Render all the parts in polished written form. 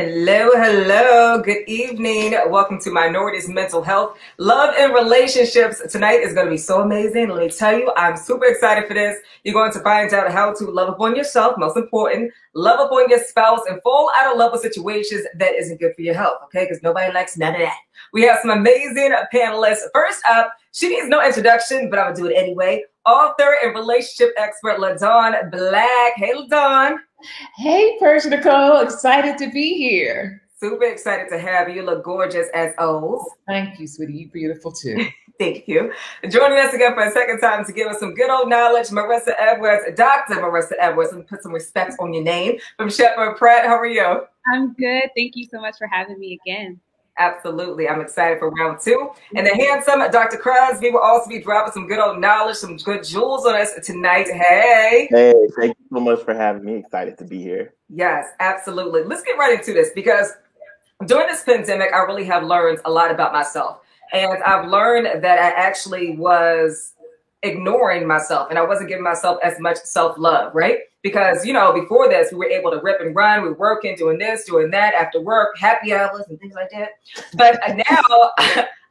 Hello, hello. Good evening. Welcome to Minorities Mental Health, Love and Relationships. Tonight is going to be so amazing. Let me tell you, I'm super excited for this. You're going to find out how to love upon yourself, most important, love upon your spouse, and fall out of love with situations that isn't good for your health, okay? Because nobody likes none of that. We have some amazing panelists. First up, she needs no introduction, but I'm going to do it anyway. Author and relationship expert, LaDawn Black. Hey, LaDawn. Hey, Persia Nicole, excited to be here. Super excited to have you. You look gorgeous as always. Thank you, sweetie. You're beautiful too. Thank you. Joining us again for a second time to give us some good old knowledge, Marissa Edwards, Dr. Marissa Edwards, and put some respect on your name from Shepherd Pratt. How are you? I'm good. Thank you so much for having me again. Absolutely. I'm excited for round two. And the handsome Dr. Crosby will also be dropping some good old knowledge, some good jewels on us tonight. Hey. Hey, thank you so much for having me. Excited to be here. Yes, absolutely. Let's get right into this because during this pandemic, I really have learned a lot about myself. And I've learned that I actually was ignoring myself and I wasn't giving myself as much self-love, right? Because, you know, before this, we were able to rip and run. We were working, doing this, doing that after work, happy hours and things like that. But now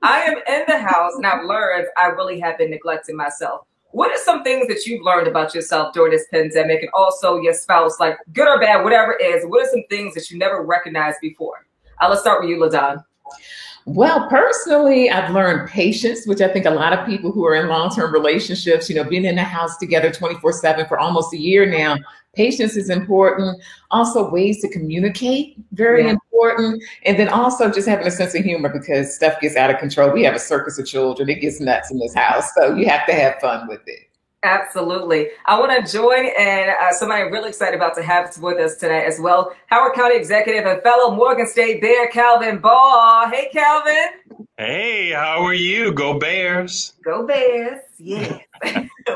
I am in the house and I've learned I really have been neglecting myself. What are some things that you've learned about yourself during this pandemic and also your spouse, like good or bad, whatever it is? What are some things that you never recognized before? Let's start with you, LaDawn. Well, personally, I've learned patience, which I think a lot of people who are in long-term relationships, being in the house together 24/7 for almost a year now, patience is important. Also ways to communicate, very important. And then also just having a sense of humor because stuff gets out of control. We have a circus of children. It gets nuts in this house. So you have to have fun with it. Absolutely. I want to join and somebody I'm really excited about to have with us tonight as well. Howard County Executive and fellow Morgan State Bear, Calvin Ball. Hey, Calvin. Hey, how are you? Go Bears. Go Bears. Yes.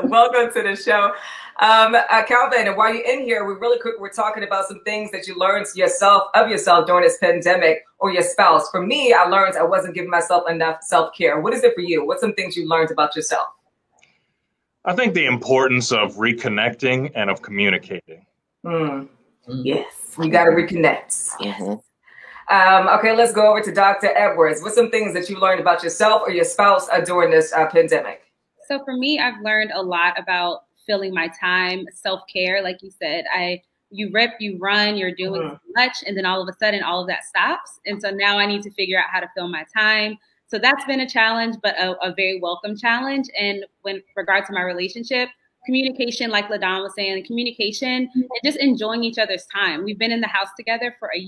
Welcome to the show. Calvin, and while you're in here, we're talking about some things that you learned of yourself during this pandemic or your spouse. For me, I learned I wasn't giving myself enough self-care. What is it for you? What's some things you learned about yourself? I think the importance of reconnecting and of communicating. Yes, we got to reconnect. Yes. Okay, let's go over to Dr. Edwards. What's some things that you learned about yourself or your spouse during this pandemic? So for me, I've learned a lot about filling my time, self-care. Like you said, you rip, you run, you're doing so much, and then all of a sudden, all of that stops. And so now I need to figure out how to fill my time. So that's been a challenge, but a very welcome challenge. And when regard to my relationship, communication, like LaDawn was saying, communication and just enjoying each other's time. We've been in the house together for a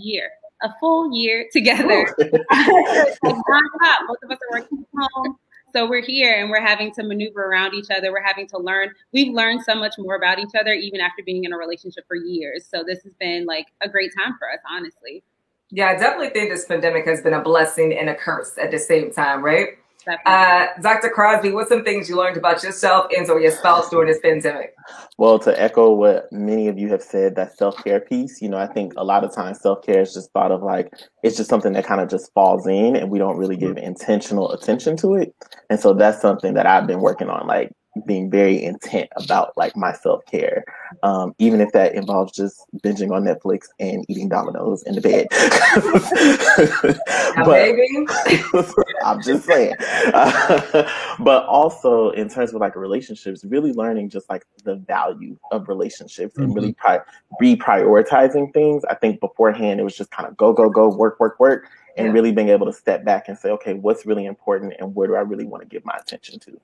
full year together. Both of us are working from home. So we're here and we're having to maneuver around each other. We're having to learn. We've learned so much more about each other, even after being in a relationship for years. So this has been like a great time for us, honestly. Yeah, I definitely think this pandemic has been a blessing and a curse at the same time, right? Dr. Crosby, what's some things you learned about yourself and or your spouse during this pandemic? Well, to echo what many of you have said, that self-care piece, I think a lot of times self-care is just thought of like, it's just something that kind of just falls in and we don't really give intentional attention to it. And so that's something that I've been working on, like being very intent about like my self-care, even if that involves just binging on Netflix and eating Domino's in the bed. But I'm just saying. But also in terms of like relationships, really learning just like the value of relationships and really reprioritizing things. I think beforehand it was just kind of go, work. And really being able to step back and say, okay, what's really important and where do I really want to give my attention to?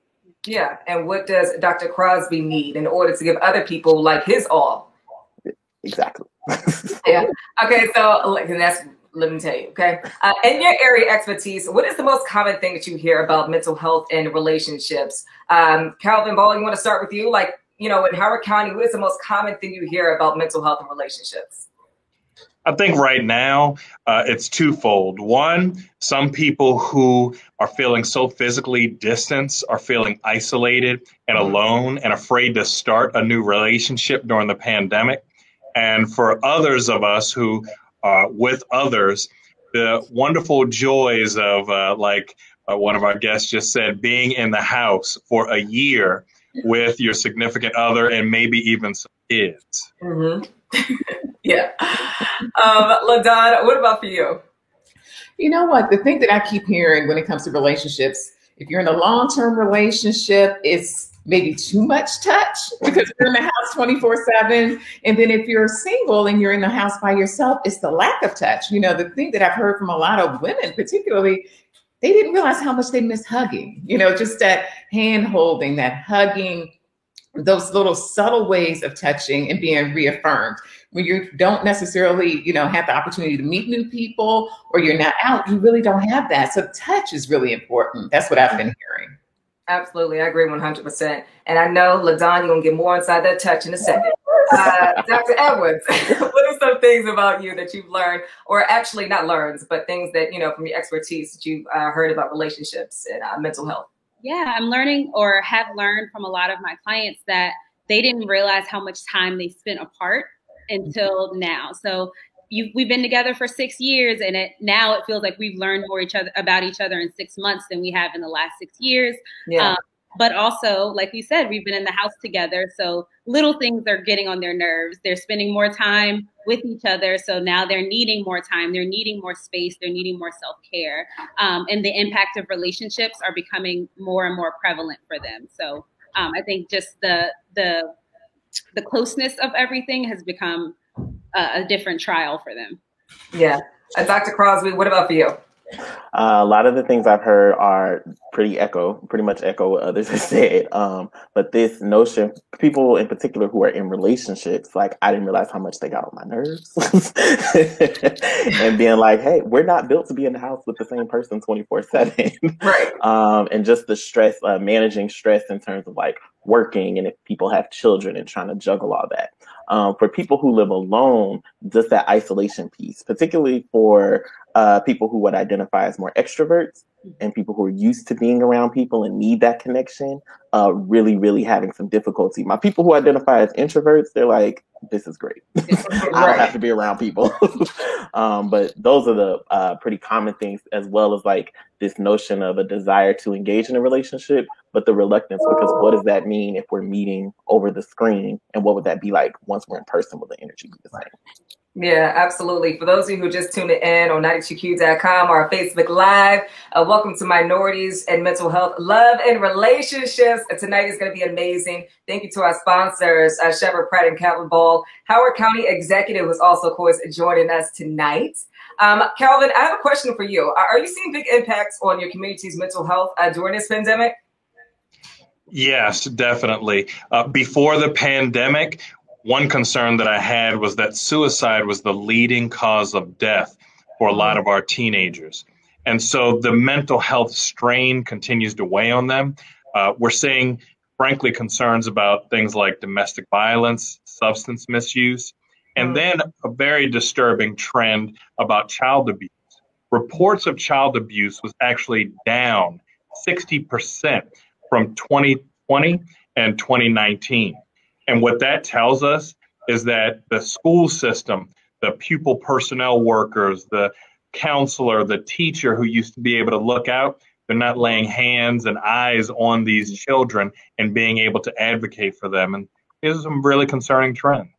Yeah. And what does Dr. Crosby need in order to give other people like his all? Exactly. Yeah. Okay. So let me tell you. Okay. In your area of expertise, what is the most common thing that you hear about mental health and relationships? Calvin Ball, you want to start with you? Like, in Howard County, what is the most common thing you hear about mental health and relationships? I think right now it's twofold. One, some people who are feeling so physically distanced are feeling isolated and alone and afraid to start a new relationship during the pandemic. And for others of us who are with others, the wonderful joys of one of our guests just said, being in the house for a year with your significant other and maybe even some kids. Yeah. LaDon, what about for you? You know what? The thing that I keep hearing when it comes to relationships, if you're in a long-term relationship, it's maybe too much touch because you're in the house 24/7. And then if you're single and you're in the house by yourself, it's the lack of touch. You know, the thing that I've heard from a lot of women, particularly, they didn't realize how much they miss hugging, you know, just that hand holding, that hugging, those little subtle ways of touching and being reaffirmed. When you don't necessarily, you know, have the opportunity to meet new people or you're not out, you really don't have that. So touch is really important. That's what I've been hearing. Absolutely. I agree 100%. And I know, LaDon, you're going to get more inside that touch in a second. Dr. Edwards, what are some things about you that you've learned, or actually not learned, but things that, you know, from your expertise that you've heard about relationships and mental health? Yeah, I'm learning, or have learned from a lot of my clients, that they didn't realize how much time they spent apart until now. So we've been together for 6 years, and now it feels like we've learned more about each other in 6 months than we have in the last 6 years. Yeah. But also, like we said, we've been in the house together. So little things are getting on their nerves. They're spending more time with each other. So now they're needing more time. They're needing more space. They're needing more self-care. And the impact of relationships are becoming more and more prevalent for them. So I think just the closeness of everything has become a different trial for them. Yeah. Dr. Crosby, what about for you? A lot of the things I've heard are pretty much echo what others have said. But this notion, people in particular who are in relationships, like, I didn't realize how much they got on my nerves. And being like, hey, we're not built to be in the house with the same person 24/7. Right. And just the stress, managing stress in terms of like working, and if people have children and trying to juggle all that. For people who live alone, just that isolation piece, particularly for people who would identify as more extroverts and people who are used to being around people and need that connection, really, really having some difficulty. My people who identify as introverts, they're like, this is great. I don't have to be around people. But those are the pretty common things, as well as like this notion of a desire to engage in a relationship, but the reluctance, because what does that mean if we're meeting over the screen? And what would that be like once we're in person? Will the energy be the same? Yeah, absolutely. For those of you who just tuned in on 92q.com or Facebook Live, welcome to Minorities and Mental Health, Love and Relationships. Tonight is going to be amazing. Thank you to our sponsors, Shepherd Pratt and Calvin Ball. Howard County Executive was also, of course, joining us tonight. Calvin, I have a question for you. Are you seeing big impacts on your community's mental health during this pandemic? Yes, definitely. Before the pandemic, one concern that I had was that suicide was the leading cause of death for a lot of our teenagers. And so the mental health strain continues to weigh on them. We're seeing, frankly, concerns about things like domestic violence, substance misuse, and then a very disturbing trend about child abuse. Reports of child abuse was actually down 60% from 2020 and 2019. And what that tells us is that the school system, the pupil personnel workers, the counselor, the teacher who used to be able to look out, they're not laying hands and eyes on these children and being able to advocate for them. And these are some really concerning trends.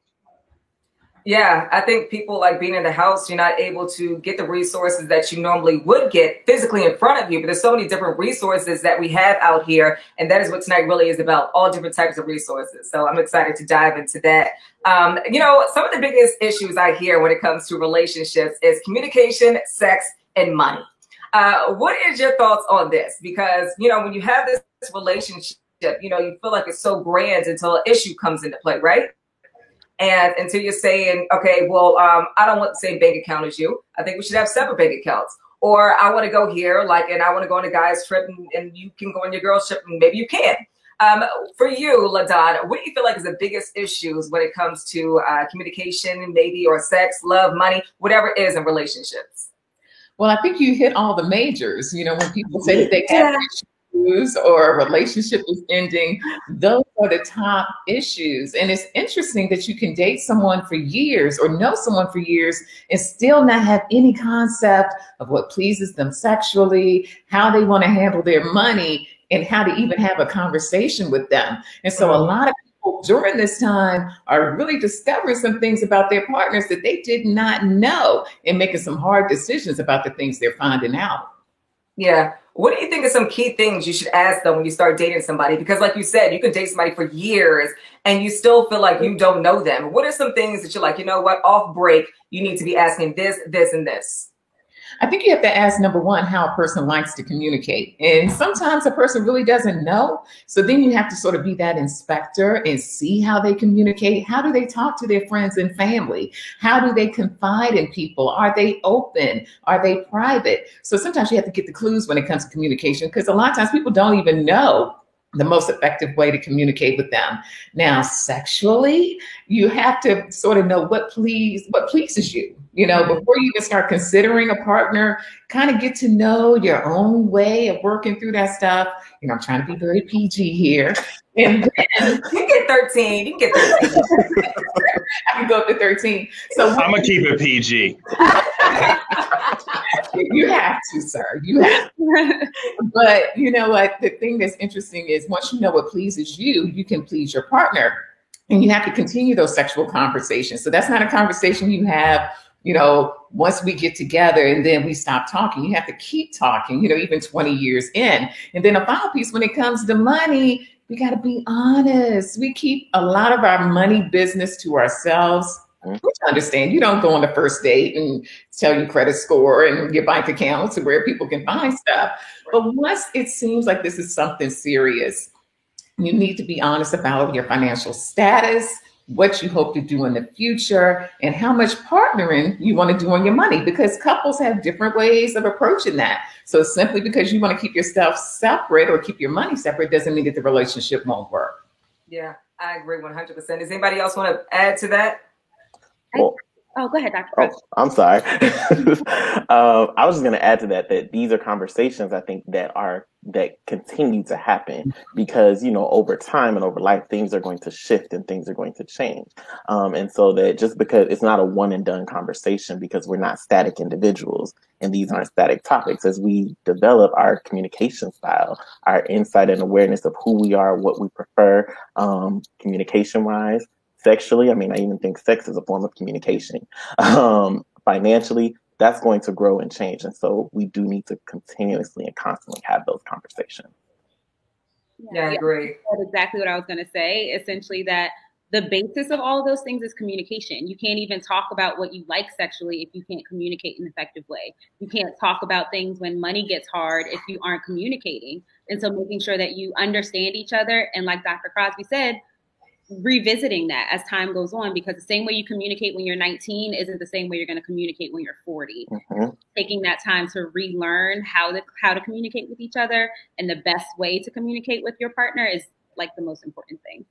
Yeah, I think people like being in the house, you're not able to get the resources that you normally would get physically in front of you. But there's so many different resources that we have out here. And that is what tonight really is about, all different types of resources. So I'm excited to dive into that. You know, some of the biggest issues I hear when it comes to relationships is communication, sex, and money. What is your thoughts on this? Because, you know, when you have this relationship, you know, you feel like it's so grand until an issue comes into play, right? And until you're saying, okay, well, I don't want the same bank account as you. I think we should have separate bank accounts. Or I want to go here, and I want to go on a guy's trip, and you can go on your girl's trip, and maybe you can. For you, LaDon, what do you feel like is the biggest issues when it comes to communication, maybe, or sex, love, money, whatever it is in relationships? Well, I think you hit all the majors. You know, when people say that they have issues or a relationship is ending, those are the top issues. And it's interesting that you can date someone for years or know someone for years and still not have any concept of what pleases them sexually, how they want to handle their money, and how to even have a conversation with them. And so a lot of people during this time are really discovering some things about their partners that they did not know and making some hard decisions about the things they're finding out. Yeah. What do you think are some key things you should ask them when you start dating somebody? Because like you said, you could date somebody for years and you still feel like you don't know them. What are some things that you're like, you know what, off break, you need to be asking this, this, and this? I think you have to ask, number one, how a person likes to communicate. And sometimes a person really doesn't know. So then you have to sort of be that inspector and see how they communicate. How do they talk to their friends and family? How do they confide in people? Are they open? Are they private? So sometimes you have to get the clues when it comes to communication, because a lot of times people don't even know the most effective way to communicate with them. Now, sexually, you have to sort of know what pleases you. You know, before you even start considering a partner, kind of get to know your own way of working through that stuff. You know, I'm trying to be very PG here. And then, you can get 13. You can get 13. I can go up to 13. So I'm going to keep it PG. You have to, sir. You have to. But you know what? The thing that's interesting is once you know what pleases you, you can please your partner. And you have to continue those sexual conversations. So that's not a conversation you have, you know, once we get together and then we stop talking. You have to keep talking, you know, even 20 years in. And then a final piece, when it comes to money, we got to be honest. We keep a lot of our money business to ourselves. Which I understand. You don't go on the first date and tell your credit score and your bank account to where people can find stuff. But once it seems like this is something serious, you need to be honest about your financial status, what you hope to do in the future, and how much partnering you want to do on your money, because couples have different ways of approaching that. So simply because you want to keep yourself separate or keep your money separate doesn't mean that the relationship won't work. Yeah, I agree 100%. Does anybody else want to add to that? Well, go ahead, Dr. Cross. I'm sorry. I was just going to add to that these are conversations I think that continue to happen because, you know, over time and over life, things are going to shift and things are going to change. And so that just because it's not a one and done conversation, because we're not static individuals and these aren't static topics, as we develop our communication style, our insight and awareness of who we are, what we prefer, communication wise. Sexually, I mean, I even think sex is a form of communication. Financially, that's going to grow and change. And so we do need to continuously and constantly have those conversations. Yeah, I agree. That's exactly what I was going to say. Essentially, that the basis of all of those things is communication. You can't even talk about what you like sexually if you can't communicate in an effective way. You can't talk about things when money gets hard if you aren't communicating. And so making sure that you understand each other. And like Dr. Crosby said, revisiting that as time goes on, because the same way you communicate when you're 19 isn't the same way you're going to communicate when you're 40. Mm-hmm. Taking that time to relearn how to communicate with each other and the best way to communicate with your partner is like the most important thing.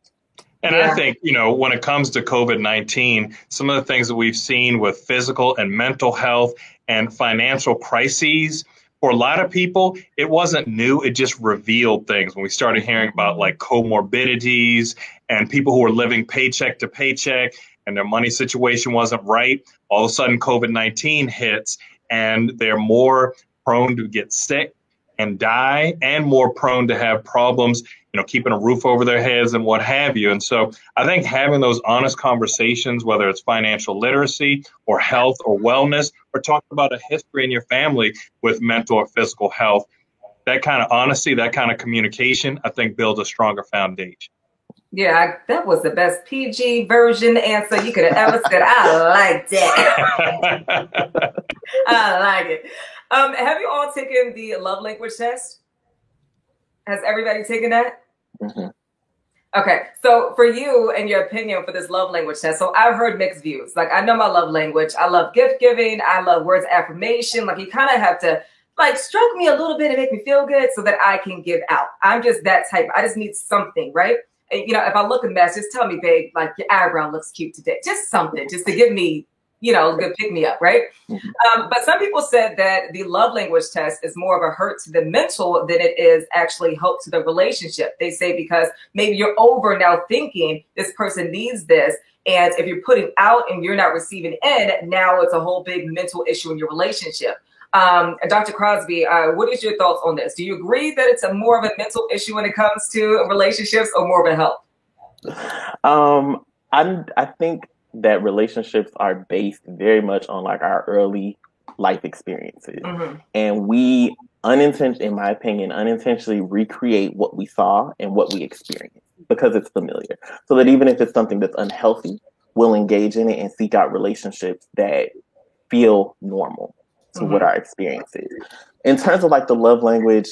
And I think, you know, when it comes to COVID-19, some of the things that we've seen with physical and mental health and financial crises, for a lot of people, it wasn't new. It just revealed things when we started hearing about like comorbidities and people who were living paycheck to paycheck and their money situation wasn't right. All of a sudden, COVID-19 hits and they're more prone to get sick and die and more prone to have problems, you know, keeping a roof over their heads and what have you. And so I think having those honest conversations, whether it's financial literacy or health or wellness, or talking about a history in your family with mental or physical health, that kind of honesty, that kind of communication, I think builds a stronger foundation. Yeah, that was the best PG version answer you could have ever said. I like that. I like it. Have you all taken the love language test? Has everybody taken that? Mm-hmm. Okay, so for you and your opinion for this love language test, so I've heard mixed views. Like, I know my love language. I love gift giving. I love words of affirmation. Like, you kind of have to like stroke me a little bit and make me feel good so that I can give out. I'm just that type. I just need something, right? And, you know, if I look a mess, just tell me, babe, like your eyebrow looks cute today. Just something, just to give me, you know, a good pick me up, right? Mm-hmm. But some people said that the love language test is more of a hurt to the mental than it is actually help to the relationship. They say because maybe you're over now thinking this person needs this. And if you're putting out and you're not receiving in, now it's a whole big mental issue in your relationship. Dr. Crosby, what is your thoughts on this? Do you agree that it's a more of a mental issue when it comes to relationships or more of a health? I think that relationships are based very much on like our early life experiences, and we in my opinion, unintentionally recreate what we saw and what we experienced because it's familiar. So that even if it's something that's unhealthy, we'll engage in it and seek out relationships that feel normal to what our experience is. In terms of like the love language,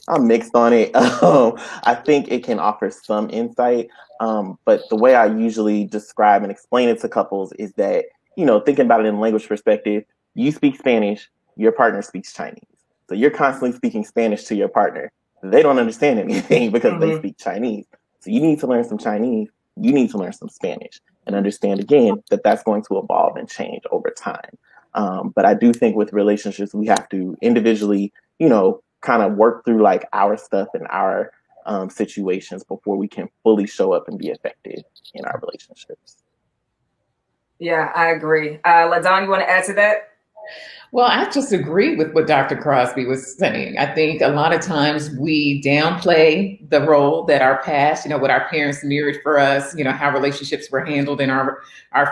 I'm mixed on it. I think it can offer some insight. But the way I usually describe and explain it to couples is that, thinking about it in a language perspective, you speak Spanish, your partner speaks Chinese. So you're constantly speaking Spanish to your partner. They don't understand anything because they speak Chinese. So you need to learn some Chinese. You need to learn some Spanish and understand again that that's going to evolve and change over time. But I do think with relationships, we have to individually, kind of work through like our stuff and our situations before we can fully show up and be effective in our relationships. Yeah, I agree. LaDon, you want to add to that? Well, I just agree with what Dr. Crosby was saying. I think a lot of times we downplay the role that our past, what our parents mirrored for us, how relationships were handled in our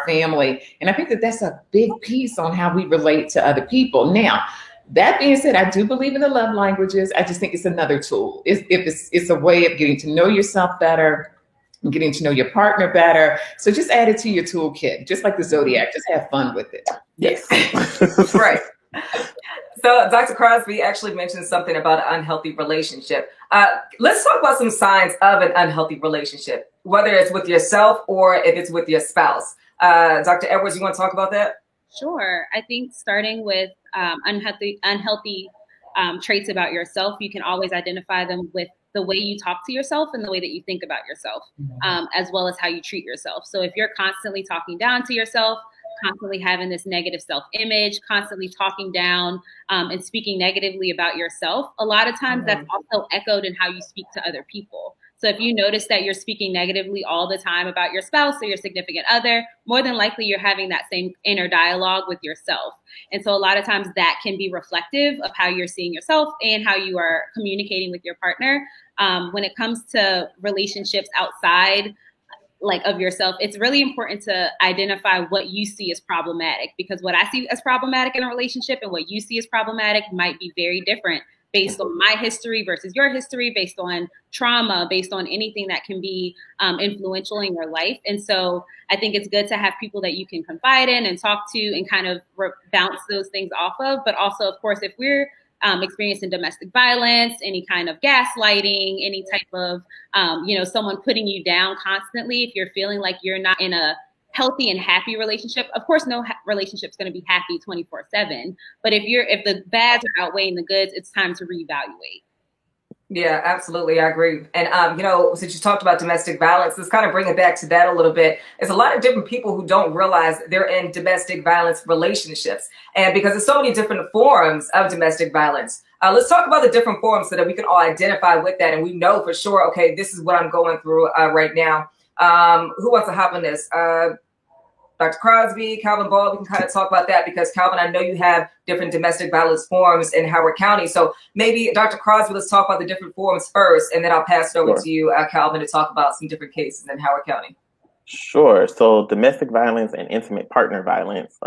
family. And I think that that's a big piece on how we relate to other people. Now, that being said, I do believe in the love languages. I just think it's another tool. It's a way of getting to know yourself better, getting to know your partner better. So just add it to your toolkit, just like the Zodiac. Just have fun with it. Yes. Right. So Dr. Crosby actually mentioned something about an unhealthy relationship. Let's talk about some signs of an unhealthy relationship, whether it's with yourself or if it's with your spouse. Dr. Edwards, you want to talk about that? Sure. I think starting with unhealthy traits about yourself, you can always identify them with the way you talk to yourself and the way that you think about yourself, as well as how you treat yourself. So if you're constantly talking down to yourself, constantly having this negative self-image, constantly talking down and speaking negatively about yourself, a lot of times that's also echoed in how you speak to other people. So if you notice that you're speaking negatively all the time about your spouse or your significant other, more than likely you're having that same inner dialogue with yourself. And so a lot of times that can be reflective of how you're seeing yourself and how you are communicating with your partner. When it comes to relationships outside of yourself, it's really important to identify what you see as problematic, because what I see as problematic in a relationship and what you see as problematic might be very different based on my history versus your history, based on trauma, based on anything that can be influential in your life. And so I think it's good to have people that you can confide in and talk to and kind of bounce those things off of. But also, of course, if we're experiencing domestic violence, any kind of gaslighting, any type of, someone putting you down constantly, if you're feeling like you're not in a healthy and happy relationship, of course, no relationship's going to be happy 24/7. But if the bads are outweighing the goods, it's time to reevaluate. Yeah, absolutely. I agree. And, since you talked about domestic violence, let's kind of bring it back to that a little bit. There's a lot of different people who don't realize they're in domestic violence relationships. And because there's so many different forms of domestic violence, let's talk about the different forms so that we can all identify with that. And we know for sure, okay, this is what I'm going through right now. Who wants to hop on this? Dr. Crosby, Calvin Ball, we can kind of talk about that because, Calvin, I know you have different domestic violence forms in Howard County. So maybe, Dr. Crosby, let's talk about the different forms first, and then I'll pass it over to you, Calvin, to talk about some different cases in Howard County. Sure. So domestic violence and intimate partner violence,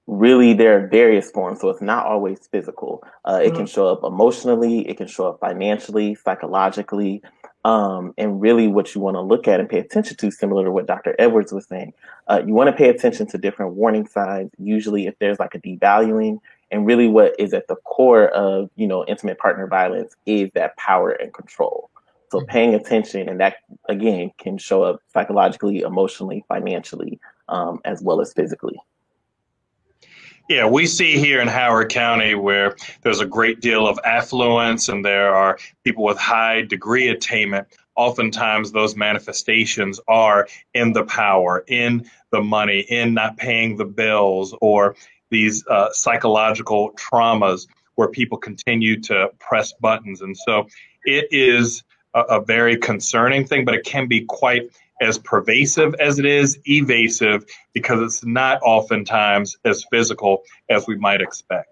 really there are various forms. So it's not always physical. It can show up emotionally. It can show up financially, psychologically. And really what you want to look at and pay attention to, similar to what Dr. Edwards was saying, you want to pay attention to different warning signs, usually if there's like a devaluing. And really what is at the core of, intimate partner violence is that power and control. So paying attention, and that, again, can show up psychologically, emotionally, financially, as well as physically. Yeah, we see here in Howard County where there's a great deal of affluence and there are people with high degree attainment. Oftentimes those manifestations are in the power, in the money, in not paying the bills, or these psychological traumas where people continue to press buttons. And so it is a very concerning thing, but it can be quite as pervasive as it is evasive because it's not oftentimes as physical as we might expect.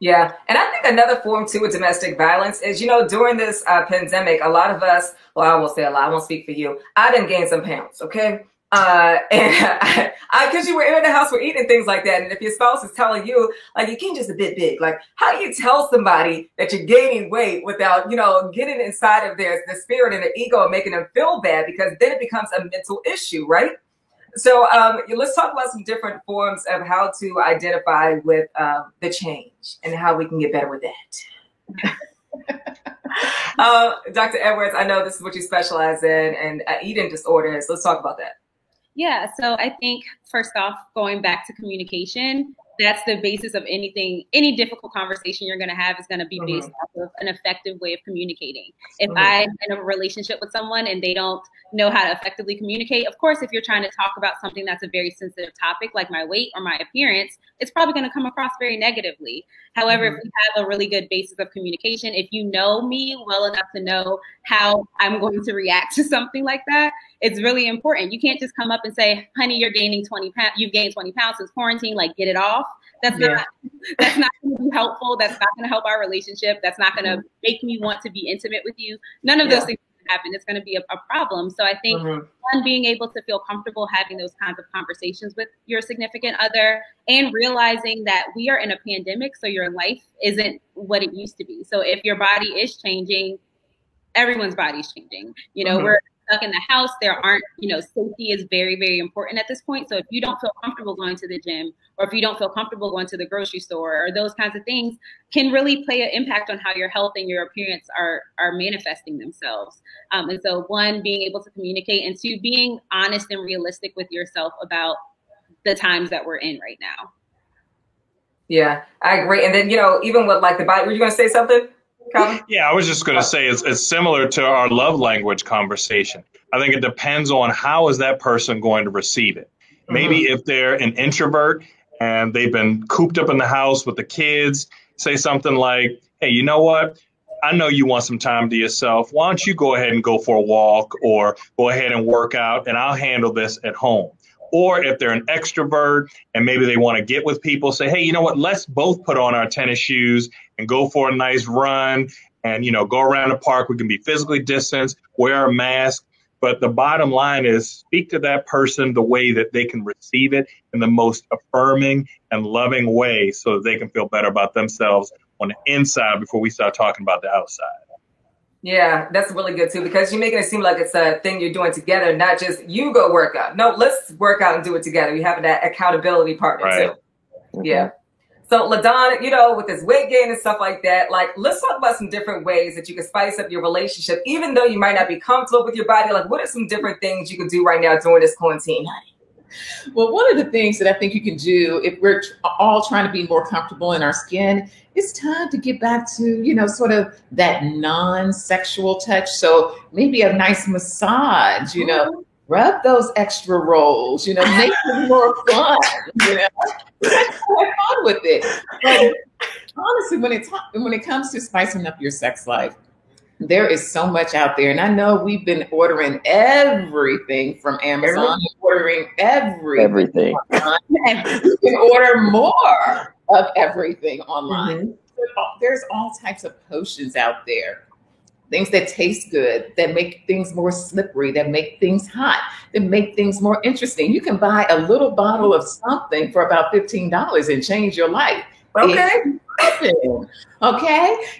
Yeah. And I think another form too of domestic violence is, during this pandemic, a lot of us, well, I won't say a lot, I won't speak for you. I done gained some pounds. Okay. And cause you were in the house, we're eating things like that. And if your spouse is telling you, like, you gained just a bit big, like, how do you tell somebody that you're gaining weight without, getting inside of the spirit and the ego and making them feel bad? Because then it becomes a mental issue, right? So let's talk about some different forms of how to identify with the change and how we can get better with that. Dr. Edwards, I know this is what you specialize in, and eating disorders. Let's talk about that. Yeah, so I think first off, going back to communication, that's the basis of anything. Any difficult conversation you're going to have is going to be based off of an effective way of communicating. If I'm in a relationship with someone and they don't know how to effectively communicate, of course, if you're trying to talk about something that's a very sensitive topic like my weight or my appearance, it's probably going to come across very negatively. However, if you have a really good basis of communication, if you know me well enough to know how I'm going to react to something like that, it's really important. You can't just come up and say, honey, you've gained 20 pounds since quarantine, like, get it off. That's not going to be helpful. That's not going to help our relationship. That's not going to make me want to be intimate with you. None of those things happen. It's going to be a problem. So I think one, being able to feel comfortable having those kinds of conversations with your significant other, and realizing that we are in a pandemic, so your life isn't what it used to be. So if your body is changing, everyone's body is changing. We're stuck in the house. There aren't, safety is very, very important at this point. So if you don't feel comfortable going to the gym, or if you don't feel comfortable going to the grocery store, or those kinds of things can really play an impact on how your health and your appearance are manifesting themselves. And so one, being able to communicate, and two, being honest and realistic with yourself about the times that we're in right now. Yeah, I agree. And then, even with like the body, were you going to say something? Yeah, I was just going to say it's similar to our love language conversation. I think it depends on how is that person going to receive it. Maybe if they're an introvert and they've been cooped up in the house with the kids, say something like, hey, you know what? I know you want some time to yourself. Why don't you go ahead and go for a walk, or go ahead and work out, and I'll handle this at home. Or if they're an extrovert and maybe they want to get with people, say, hey, you know what, let's both put on our tennis shoes and go for a nice run and, go around the park. We can be physically distanced, wear a mask. But the bottom line is speak to that person the way that they can receive it in the most affirming and loving way, so that they can feel better about themselves on the inside before we start talking about the outside. Yeah, that's really good too, because you're making it seem like it's a thing you're doing together, not just you go work out. No, let's work out and do it together. You have that accountability partner too. Yeah. So LaDon, with this weight gain and stuff like that, like, let's talk about some different ways that you can spice up your relationship, even though you might not be comfortable with your body. Like, what are some different things you can do right now during this quarantine, honey? Well, one of the things that I think you can do if we're all trying to be more comfortable in our skin, it's time to get back to, sort of that non-sexual touch. So maybe a nice massage, rub those extra rolls, make it more fun, have fun with it. But honestly, when it comes to spicing up your sex life, there is so much out there. And I know we've been ordering everything from Amazon, ordering everything. And you can order more of everything online. There's all types of potions out there. Things that taste good, that make things more slippery, that make things hot, that make things more interesting. You can buy a little bottle of something for about $15 and change your life. Okay.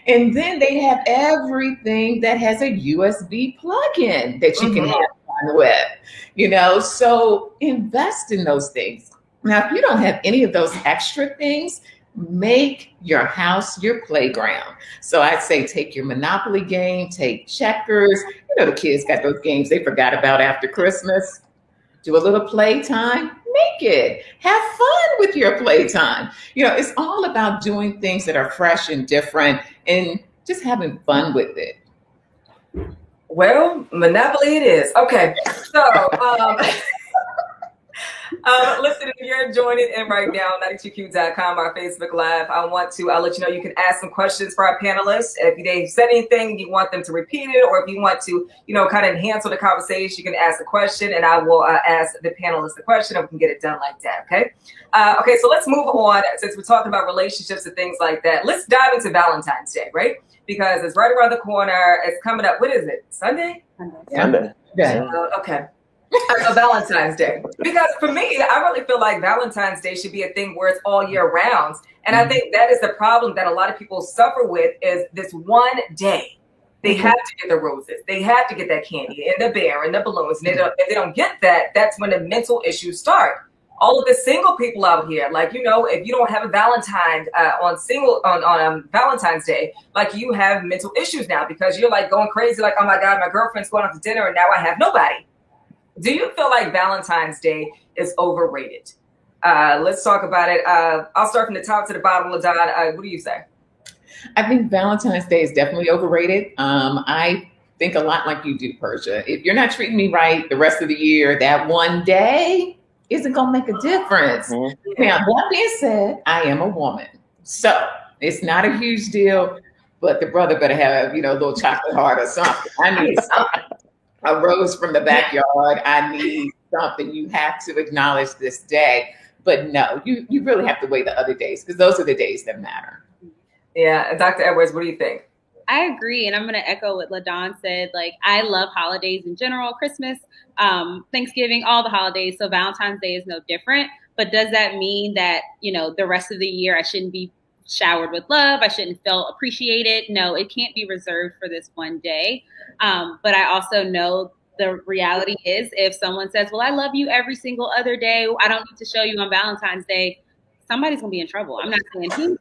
And then they have everything that has a USB plug-in that you can have on the web, so invest in those things. Now, if you don't have any of those extra things, make your house your playground. So I'd say take your Monopoly game, take checkers. The kids got those games they forgot about after Christmas. Do a little playtime, make it. Have fun with your playtime. It's all about doing things that are fresh and different and just having fun with it. Well, Monopoly it is. Okay. So Listen, if you're joining in right now, 92q.com, our Facebook Live, I'll let you know you can ask some questions for our panelists. If they said anything, you want them to repeat it, or if you want to, kind of enhance the conversation, you can ask a question, and I will ask the panelists the question, and we can get it done like that, okay? Okay, so let's move on. Since we're talking about relationships and things like that, let's dive into Valentine's Day, right? Because it's right around the corner. It's coming up. What is it? Sunday? Sunday. Yeah. Okay. Valentine's Day. Because for me, I really feel like Valentine's Day should be a thing where it's all year round. And I think that is the problem that a lot of people suffer with is this one day. They have to get the roses. They have to get that candy and the bear and the balloons. And if they don't get that, that's when the mental issues start. All of the single people out here, like, if you don't have a Valentine on Valentine's Day, like you have mental issues now because you're like going crazy, like, oh my God, my girlfriend's going out to dinner and now I have nobody. Do you feel like Valentine's Day is overrated? Let's talk about it. I'll start from the top to the bottom. LaDon, what do you say? I think Valentine's Day is definitely overrated. I think a lot like you do, Persia. If you're not treating me right the rest of the year, that one day isn't going to make a difference. Mm-hmm. Now, that being said, I am a woman. So it's not a huge deal, but the brother better have, a little chocolate heart or something. I need something. A rose from the backyard. I need something. You have to acknowledge this day. But no, you really have to wait the other days because those are the days that matter. Yeah. Dr. Edwards, what do you think? I agree. And I'm going to echo what LaDon said. Like, I love holidays in general, Christmas, Thanksgiving, all the holidays. So Valentine's Day is no different. But does that mean that, the rest of the year I shouldn't be showered with love? I shouldn't feel appreciated? No, it can't be reserved for this one day. But I also know the reality is if someone says, well, I love you every single other day, I don't need to show you on Valentine's Day, somebody's going to be in trouble. I'm not saying he.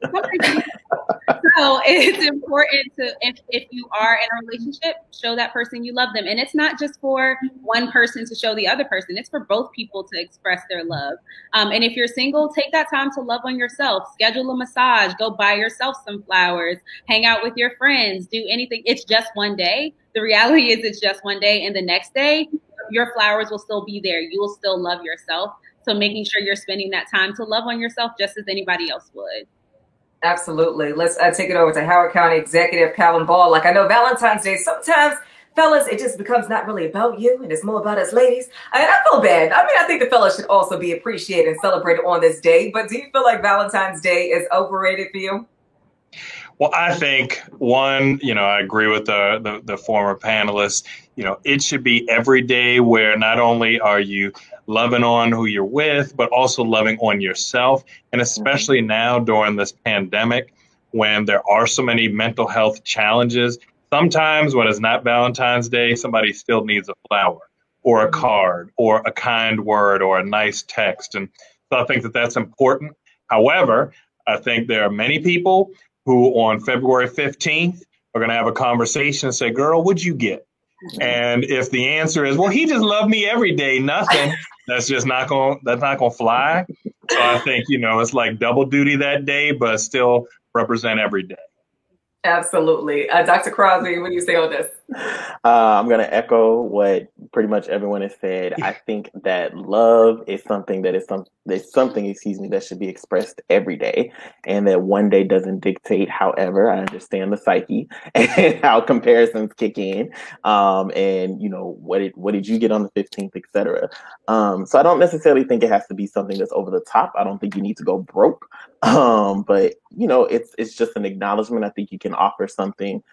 So it's important to, if you are in a relationship, show that person you love them. And it's not just for one person to show the other person. It's for both people to express their love. And if you're single, take that time to love on yourself. Schedule a massage. Go buy yourself some flowers. Hang out with your friends. Do anything. It's just one day. The reality is it's just one day. And the next day, your flowers will still be there. You will still love yourself. So making sure you're spending that time to love on yourself just as anybody else would. Absolutely. Let's take it over to Howard County Executive Calvin Ball. Like, I know Valentine's Day, sometimes, fellas, it just becomes not really about you and it's more about us ladies. I feel bad. I think the fellas should also be appreciated and celebrated on this day. But do you feel like Valentine's Day is overrated for you? Well, I think one, I agree with the former panelists. It should be every day where not only are you loving on who you're with, but also loving on yourself. And especially now during this pandemic, when there are so many mental health challenges, sometimes when it's not Valentine's Day, somebody still needs a flower or a card or a kind word or a nice text. And so I think that that's important. However, I think there are many people who on February 15th are going to have a conversation and say, girl, what'd you get? And if the answer is, well, he just loved me every day, nothing, that's not going to fly. So I think, it's like double duty that day, but still represent every day. Absolutely. Dr. Crosby, what do you say on this? I'm going to echo what pretty much everyone has said. I think that love is something that that should be expressed every day, and that one day doesn't dictate. However, I understand the psyche and how comparisons kick in. And what did you get on the 15th, etc. So I don't necessarily think it has to be something that's over the top. I don't think you need to go broke. But it's just an acknowledgement. I think you can offer something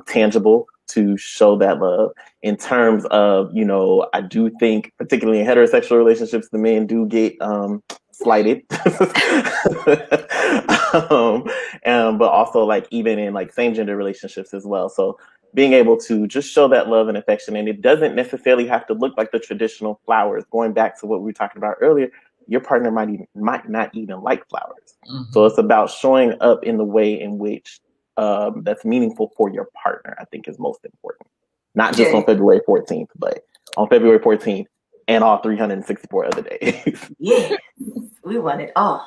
tangible to show that love. In terms of, I do think, particularly in heterosexual relationships, the men do get slighted. But also like even in like same gender relationships as well. So being able to just show that love and affection, and it doesn't necessarily have to look like the traditional flowers. Going back to what we were talking about earlier, your partner might not even like flowers. Mm-hmm. So it's about showing up in the way in which that's meaningful for your partner, I think is most important. Not just on February 14th, but on February 14th and all 364 other days. Yeah. We want it all.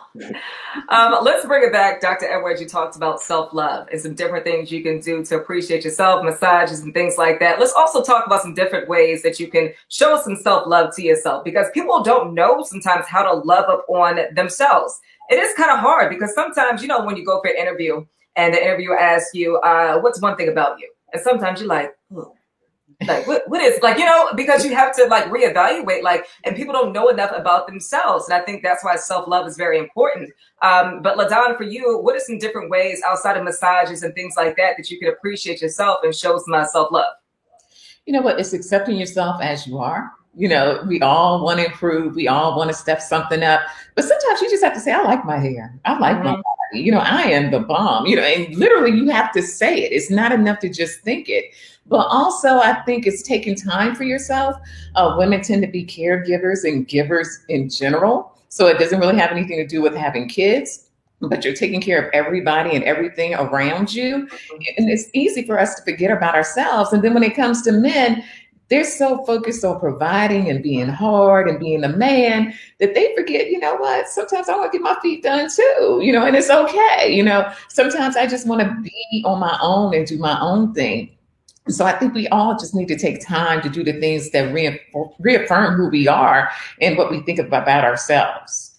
Let's bring it back. Dr. Edwards, you talked about self-love and some different things you can do to appreciate yourself, massages and things like that. Let's also talk about some different ways that you can show some self-love to yourself, because people don't know sometimes how to love up on themselves. It is kind of hard because sometimes, you know, when you go for an interview and the interviewer asks you, what's one thing about you? And sometimes you're like, oh. Like what is, like, you know, because you have to like reevaluate, like, and people don't know enough about themselves. And I think that's why self-love is very important. But LaDon, for you, what are some different ways outside of massages and things like that that you can appreciate yourself and show some self-love? You know what? It's accepting yourself as you are. You know, we all want to improve. We all want to step something up. But sometimes you just have to say, I like my hair. I like my body. You know, I am the bomb. You know, and literally you have to say it. It's not enough to just think it. But also, I think it's taking time for yourself. Women tend to be caregivers and givers in general. So it doesn't really have anything to do with having kids, but you're taking care of everybody and everything around you. And it's easy for us to forget about ourselves. And then when it comes to men, they're so focused on providing and being hard and being a man that they forget, you know what, sometimes I want to get my feet done too, you know, and it's okay. You know, sometimes I just want to be on my own and do my own thing. So I think we all just need to take time to do the things that reaffirm who we are and what we think about ourselves.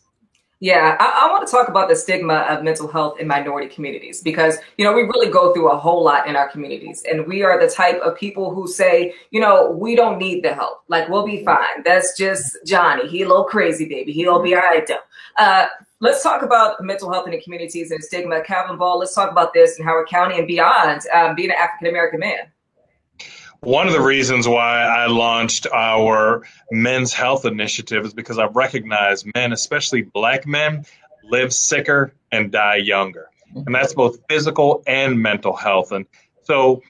Yeah, I want to talk about the stigma of mental health in minority communities, because, you know, we really go through a whole lot in our communities, and we are the type of people who say, you know, we don't need the help. Like, we'll be fine. That's just Johnny. He a little crazy, baby. He'll be all right though. Let's talk about mental health in the communities and stigma. Calvin Ball, let's talk about this in Howard County and beyond, being an African-American man. One of the reasons why I launched our men's health initiative is because I recognize men, especially Black men, live sicker and die younger. And that's both physical and mental health. And so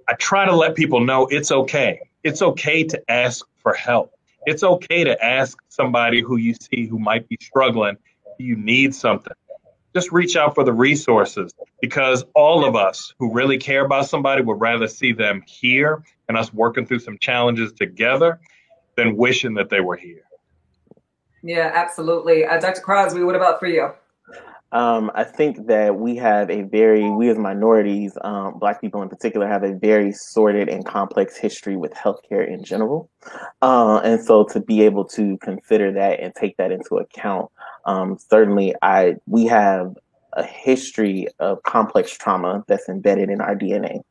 I try to let people know it's okay. It's okay to ask for help. It's okay to ask somebody who you see who might be struggling, do you need something? Just reach out for the resources, because all of us who really care about somebody would rather see them here and us working through some challenges together than wishing that they were here. Yeah, absolutely. Dr. Crosby, what about for you? I think that we as minorities, Black people in particular, have a very sordid and complex history with healthcare in general. And so to be able to consider that and take that into account, certainly we have a history of complex trauma that's embedded in our DNA.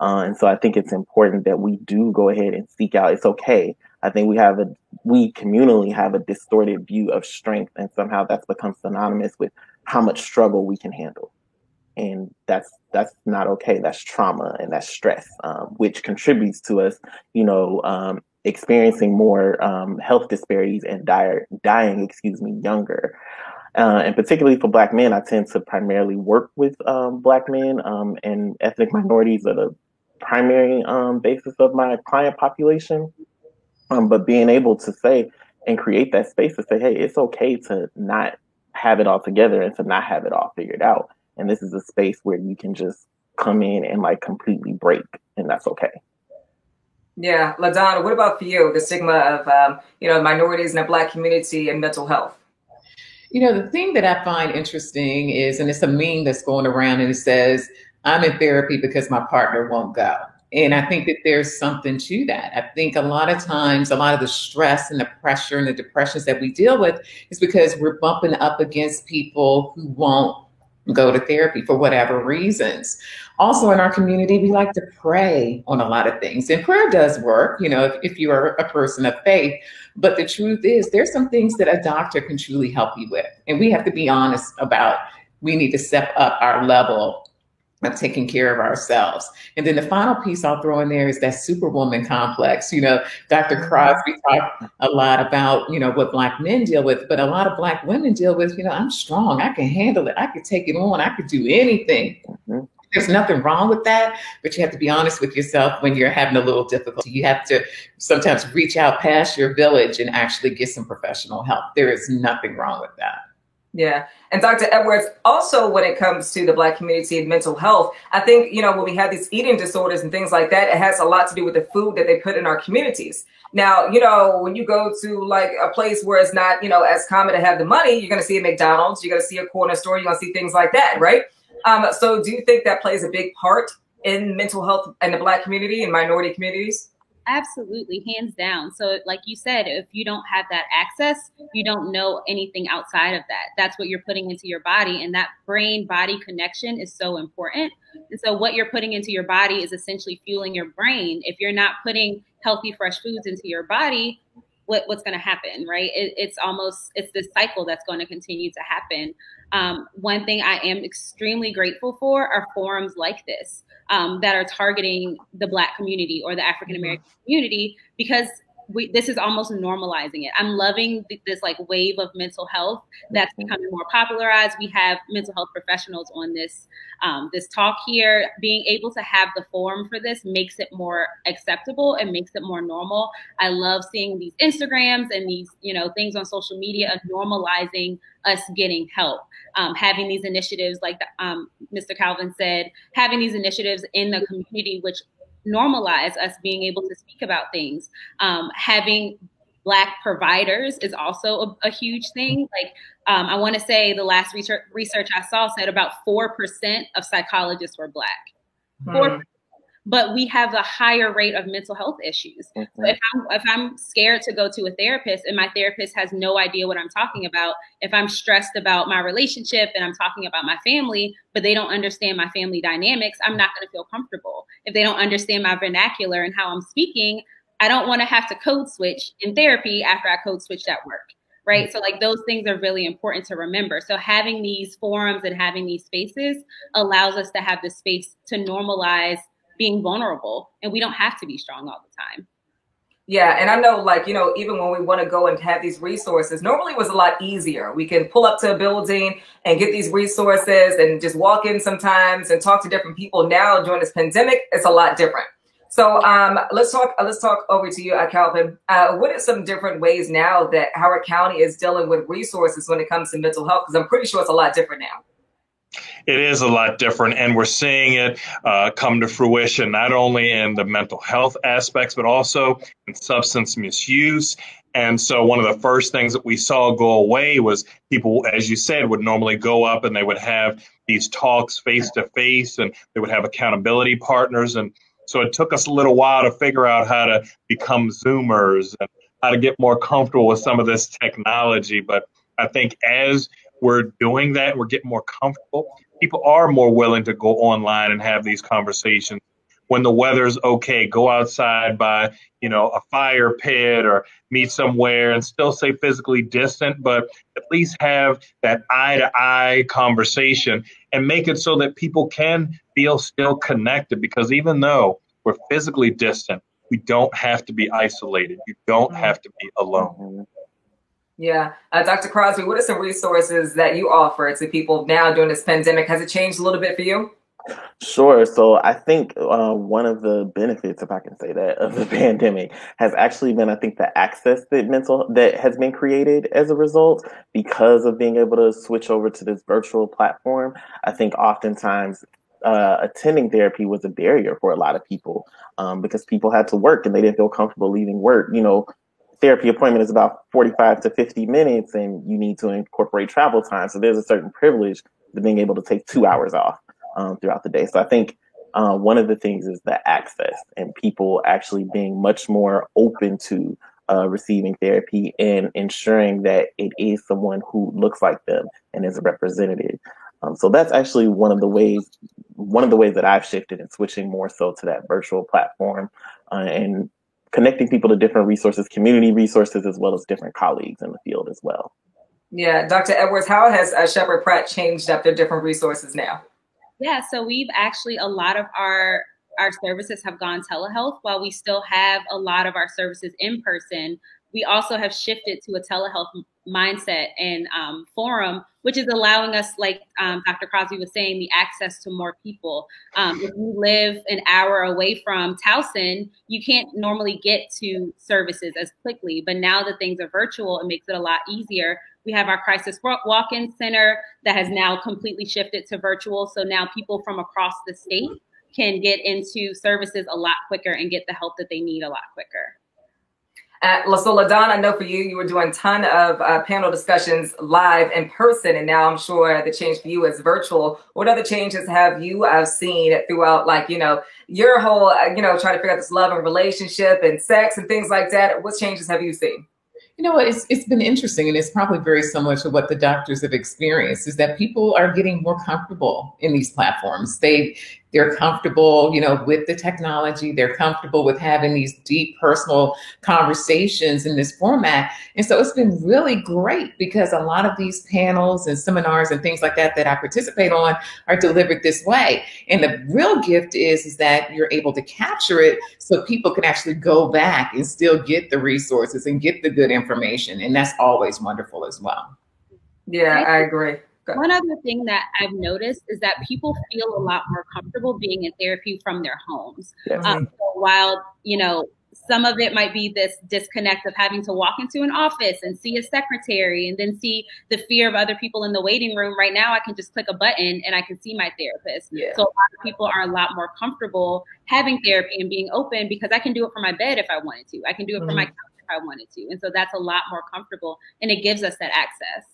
And so I think it's important that we do go ahead and seek out. It's okay. I think we communally have a distorted view of strength, and somehow that's become synonymous with how much struggle we can handle. And that's not okay. That's trauma and that's stress, which contributes to us, you know, experiencing more health disparities and dying younger. And particularly for Black men, I tend to primarily work with Black men and ethnic minorities are the primary basis of my client population. But being able to say and create that space to say, hey, it's okay to not have it all together and to not have it all figured out. And this is a space where you can just come in and like completely break, and that's okay. Yeah. LaDonna, what about for you? The stigma of, you know, minorities in the Black community and mental health? You know, the thing that I find interesting is, and it's a meme that's going around, and it says, I'm in therapy because my partner won't go. And I think that there's something to that. I think a lot of times, a lot of the stress and the pressure and the depressions that we deal with is because we're bumping up against people who won't go to therapy for whatever reasons. Also in our community, we like to pray on a lot of things, and prayer does work, you know, if you are a person of faith. But the truth is there's some things that a doctor can truly help you with. And we have to be honest about, we need to step up our level of taking care of ourselves. And then the final piece I'll throw in there is that superwoman complex. You know, Dr. Crosby talked a lot about, you know, what Black men deal with, but a lot of Black women deal with, you know, I'm strong, I can handle it, I can take it on, I could do anything. Mm-hmm. There's nothing wrong with that, but you have to be honest with yourself when you're having a little difficulty. You have to sometimes reach out past your village and actually get some professional help. There is nothing wrong with that. Yeah. And Dr. Edwards, also when it comes to the Black community and mental health, I think, when we have these eating disorders and things like that, it has a lot to do with the food that they put in our communities. Now, when you go to like a place where it's not, as common to have the money, you're going to see a McDonald's, you're going to see a corner store, you're going to see things like that, right? So do you think that plays a big part in mental health in the Black community and minority communities? Absolutely, hands down. So like you said, if you don't have that access, you don't know anything outside of that. That's what you're putting into your body. And that brain-body connection is so important. And so what you're putting into your body is essentially fueling your brain. If you're not putting healthy, fresh foods into your body, what's going to happen, right? It's this cycle that's going to continue to happen. One thing I am extremely grateful for are forums like this that are targeting the Black community or the African American community, because this is almost normalizing it. I'm loving this like wave of mental health that's becoming more popularized. We have mental health professionals on this talk here. Being able to have the forum for this makes it more acceptable and makes it more normal. I love seeing these Instagrams and these things on social media of normalizing us getting help. Having these initiatives, like Mr. Calvin said, having these initiatives in the community, which normalize us being able to speak about things. Having Black providers is also a huge thing. Like I want to say the last research I saw said about 4% of psychologists were Black. 4%. But we have a higher rate of mental health issues. So if I'm scared to go to a therapist and my therapist has no idea what I'm talking about, if I'm stressed about my relationship and I'm talking about my family, but they don't understand my family dynamics, I'm not going to feel comfortable. If they don't understand my vernacular and how I'm speaking, I don't want to have to code switch in therapy after I code switched at work. Right. So like those things are really important to remember. So having these forums and having these spaces allows us to have the space to normalize being vulnerable, and we don't have to be strong all the time. Yeah. And I know, like, even when we want to go and have these resources, normally it was a lot easier. We can pull up to a building and get these resources and just walk in sometimes and talk to different people. Now during this pandemic, it's a lot different. So let's talk over to you, Calvin. What are some different ways now that Howard County is dealing with resources when it comes to mental health? Because I'm pretty sure it's a lot different now. It is a lot different, and we're seeing it come to fruition, not only in the mental health aspects, but also in substance misuse. And so one of the first things that we saw go away was people, as you said, would normally go up and they would have these talks face to face, and they would have accountability partners. And so it took us a little while to figure out how to become Zoomers and how to get more comfortable with some of this technology. But I think as we're doing that, we're getting more comfortable. People are more willing to go online and have these conversations. When the weather's okay, go outside by, a fire pit or meet somewhere and still stay physically distant, but at least have that eye-to-eye conversation and make it so that people can feel still connected. Because even though we're physically distant, we don't have to be isolated. You don't have to be alone. Yeah. Dr. Crosby, what are some resources that you offer to people now during this pandemic? Has it changed a little bit for you? Sure. So I think one of the benefits, if I can say that, of the pandemic has actually been, I think, the access that has been created as a result because of being able to switch over to this virtual platform. I think oftentimes attending therapy was a barrier for a lot of people because people had to work and they didn't feel comfortable leaving work. Therapy appointment is about 45 to 50 minutes and you need to incorporate travel time. So there's a certain privilege to being able to take 2 hours off throughout the day. So I think one of the things is the access and people actually being much more open to receiving therapy and ensuring that it is someone who looks like them and is a representative. So that's actually one of the ways that I've shifted and switching more so to that virtual platform and connecting people to different resources, community resources, as well as different colleagues in the field as well. Yeah. Dr. Edwards, how has Sheppard Pratt changed up their different resources now? Yeah, so we've actually, a lot of our services have gone telehealth. While we still have a lot of our services in person, we also have shifted to a telehealth mindset and forum, which is allowing us, like Dr. Crosby was saying, the access to more people. If you live an hour away from Towson, you can't normally get to services as quickly. But now that things are virtual, it makes it a lot easier. We have our crisis walk-in center that has now completely shifted to virtual. So now people from across the state can get into services a lot quicker and get the help that they need a lot quicker. So LaDon, I know for you, you were doing a ton of panel discussions live in person, and now I'm sure the change for you is virtual. What other changes have you seen throughout, like, you know, your whole, you know, trying to figure out this love and relationship and sex and things like that? What changes have you seen? You know what, it's been interesting, and it's probably very similar to what the doctors have experienced, is that people are getting more comfortable in these platforms. They're comfortable, you know, with the technology. They're comfortable with having these deep personal conversations in this format. And so it's been really great because a lot of these panels and seminars and things like that I participate on are delivered this way. And the real gift is that you're able to capture it so people can actually go back and still get the resources and get the good information. And that's always wonderful as well. Yeah, I agree. One other thing that I've noticed is that people feel a lot more comfortable being in therapy from their homes. Yes. So while, you know, some of it might be this disconnect of having to walk into an office and see a secretary and then see the fear of other people in the waiting room. Right now, I can just click a button and I can see my therapist. Yeah. So a lot of people are a lot more comfortable having therapy and being open because I can do it from my bed if I wanted to. I can do it from my couch if I wanted to. And so that's a lot more comfortable, and it gives us that access.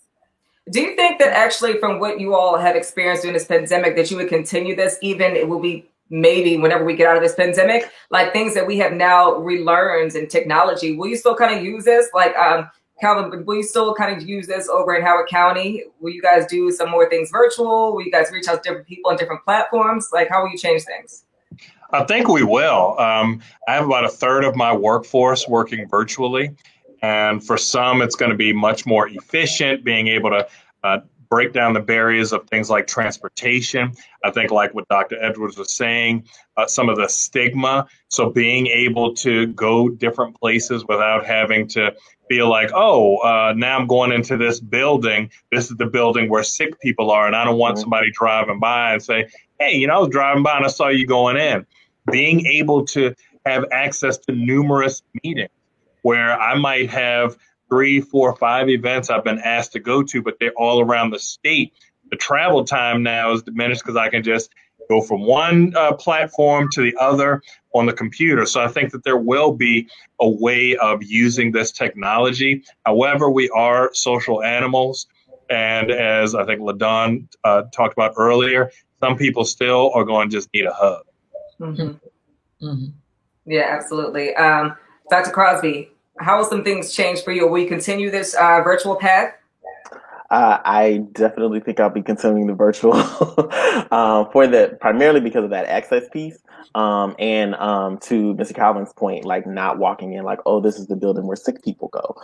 Do you think that actually from what you all have experienced during this pandemic that you would continue this, even it will be maybe whenever we get out of this pandemic, like things that we have now relearned in technology, will you still kind of use this? Like, Calvin, will you still kind of use this over in Howard County? Will you guys do some more things virtual? Will you guys reach out to different people on different platforms? Like, how will you change things? I think we will. I have about a third of my workforce working virtually. And for some, it's going to be much more efficient, being able to break down the barriers of things like transportation. I think like what Dr. Edwards was saying, some of the stigma. So being able to go different places without having to feel like, oh, now I'm going into this building. This is the building where sick people are. And I don't want somebody driving by and say, hey, you know, I was driving by and I saw you going in. Being able to have access to numerous meetings, where I might have 3, 4, 5 events I've been asked to go to, but they're all around the state. The travel time now is diminished because I can just go from one platform to the other on the computer. So I think that there will be a way of using this technology. However, we are social animals. And as I think LaDon talked about earlier, some people still are going to just need a hug. Mm-hmm. Mm-hmm. Yeah, absolutely. Dr. Crosby, how will some things change for you? Will you continue this virtual path? I definitely think I'll be continuing the virtual primarily because of that access piece. And to Mr. Calvin's point, like not walking in like, oh, this is the building where sick people go.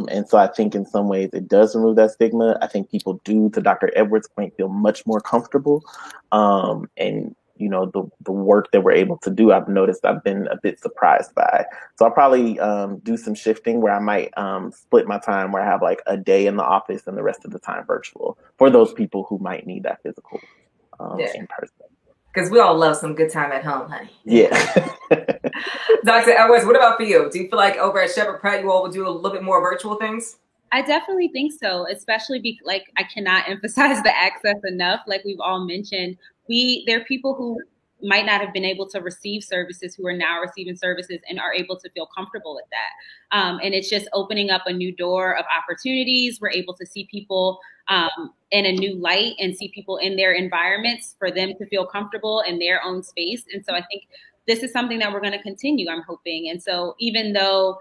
And so I think in some ways it does remove that stigma. I think people do, to Dr. Edwards' point, feel much more comfortable. And you know, the work that we're able to do, I've noticed I've been a bit surprised by. So I'll probably do some shifting where I might split my time where I have like a day in the office and the rest of the time virtual for those people who might need that physical in person. Because we all love some good time at home, honey. Yeah. Dr. Edwards, what about for you? Do you feel like over at Shepherd Pratt, you all would do a little bit more virtual things? I definitely think so, especially like I cannot emphasize the access enough. Like we've all mentioned, there are people who might not have been able to receive services who are now receiving services and are able to feel comfortable with that. And it's just opening up a new door of opportunities. We're able to see people in a new light and see people in their environments for them to feel comfortable in their own space. And so I think this is something that we're going to continue, I'm hoping. And so even though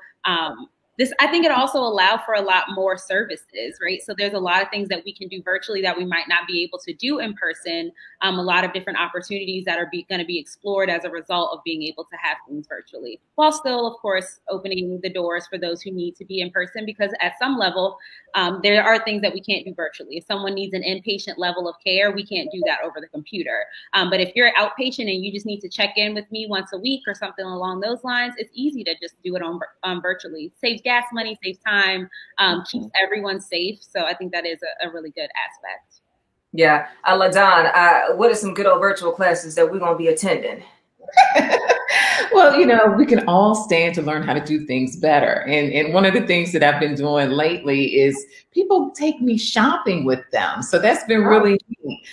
I think it also allows for a lot more services, right? So there's a lot of things that we can do virtually that we might not be able to do in person. A lot of different opportunities that are going to be explored as a result of being able to have things virtually, while still, of course, opening the doors for those who need to be in person, because at some level, there are things that we can't do virtually. If someone needs an inpatient level of care, we can't do that over the computer. But if you're outpatient and you just need to check in with me once a week or something along those lines, it's easy to just do it on virtually. Saves gas money, saves time, keeps everyone safe. So I think that is a really good aspect. Yeah. LaDon, what are some good old virtual classes that we're going to be attending? Well, we can all stand to learn how to do things better. And one of the things that I've been doing lately is people take me shopping with them. So that's been really neat.